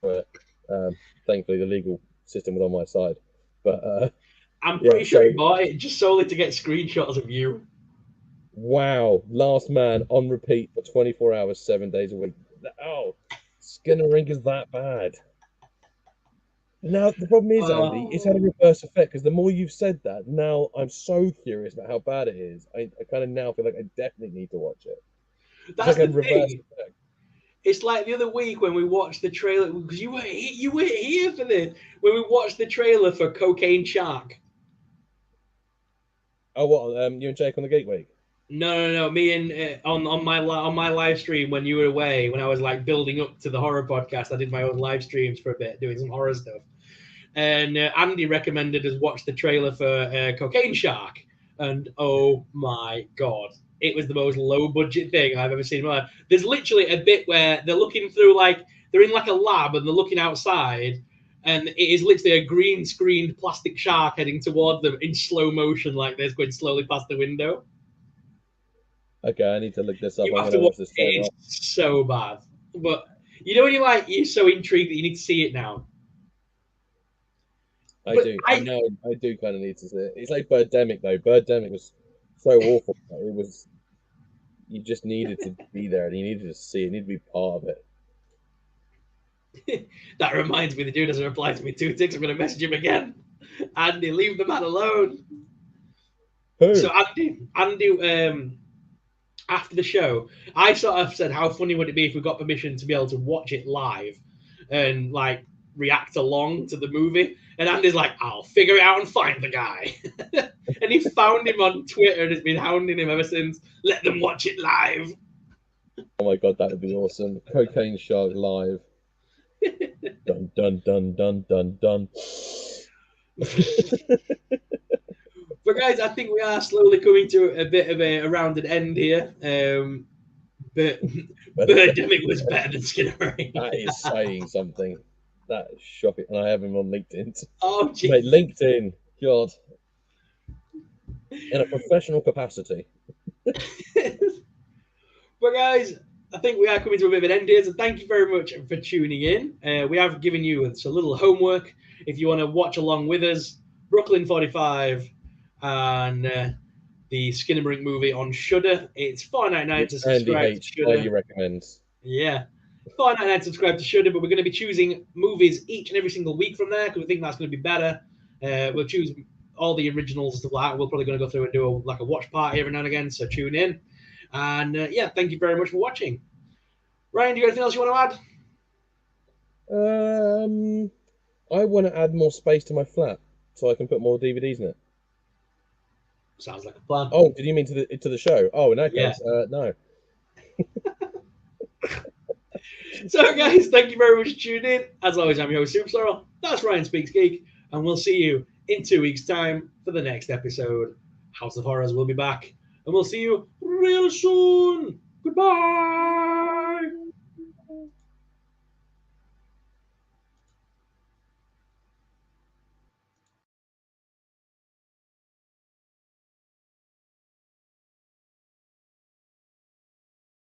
Thankfully, the legal system was on my side. But I'm pretty sure he bought it just solely to get screenshots of you. Wow, Last Man on repeat for 24 hours, 7 days a week. Oh, Skinamarink is that bad. Now, the problem is, Andy, it's had a reverse effect because the more you've said that, now I'm so curious about how bad it is. I kind of now feel like I definitely need to watch it. That's like the thing. Effect. It's like the other week when we watched the trailer, because you were here for this, when we watched the trailer for Cocaine Shark. Oh, what? You and Jake on the Geek Week? No. Me and on my live stream when you were away, when I was like building up to the horror podcast, I did my own live streams for a bit, doing some horror stuff. And Andy recommended us watch the trailer for Cocaine Shark, and oh my god, it was the most low budget thing I've ever seen in my life. There's literally a bit where they're looking through, like they're in like a lab and they're looking outside, and it is literally a green screened plastic shark heading toward them in slow motion, like this, going slowly past the window. Okay, I need to look this up. You have to watch this. It's so bad, but you know when you're so intrigued that you need to see it now. I do kind of need to see it. It's like Birdemic though. Birdemic was so awful. It was, you just needed to be there and you needed to see it. You needed to be part of it. That reminds me, the dude doesn't reply to me 2 ticks. I'm going to message him again. Andy, leave the man alone. Who? So Andy, after the show, I sort of said, how funny would it be if we got permission to be able to watch it live and like react along to the movie? And Andy's like, I'll figure it out and find the guy. And he found him on Twitter and has been hounding him ever since. Let them watch it live. Oh my god, that would be awesome. Cocaine Shark live. Dun dun dun dun dun dun. But guys, I think we are slowly coming to a bit of a rounded end here. But Birdemic was better than Skinamarink. That is saying something. That is shocking. And I have him on LinkedIn. Oh, geez. Mate, LinkedIn. God. In a professional capacity. But guys, I think we are coming to a bit of an end here. So thank you very much for tuning in. We have given you a little homework. If you want to watch along with us, Brooklyn 45 and the Skinamarink movie on Shudder. It's $4.99 to subscribe to Shudder. Highly recommends. Yeah. $4.99 to subscribe to Shudder, but we're going to be choosing movies each and every single week from there because we think that's going to be better. We'll choose all the originals and stuff like that. We're probably going to go through and do a watch party every now and again, so tune in. And thank you very much for watching. Ryan, do you have anything else you want to add? I want to add more space to my flat so I can put more DVDs in it. Sounds like a plan. Oh, did you mean to the show? Oh, in that case, no. So, guys, thank you very much for tuning in. As always, I'm your host, SuperSorrell. That's Ryan Speaks Geek, and we'll see you in 2 weeks' time for the next episode. House of Horrors will be back, and we'll see you real soon. Goodbye.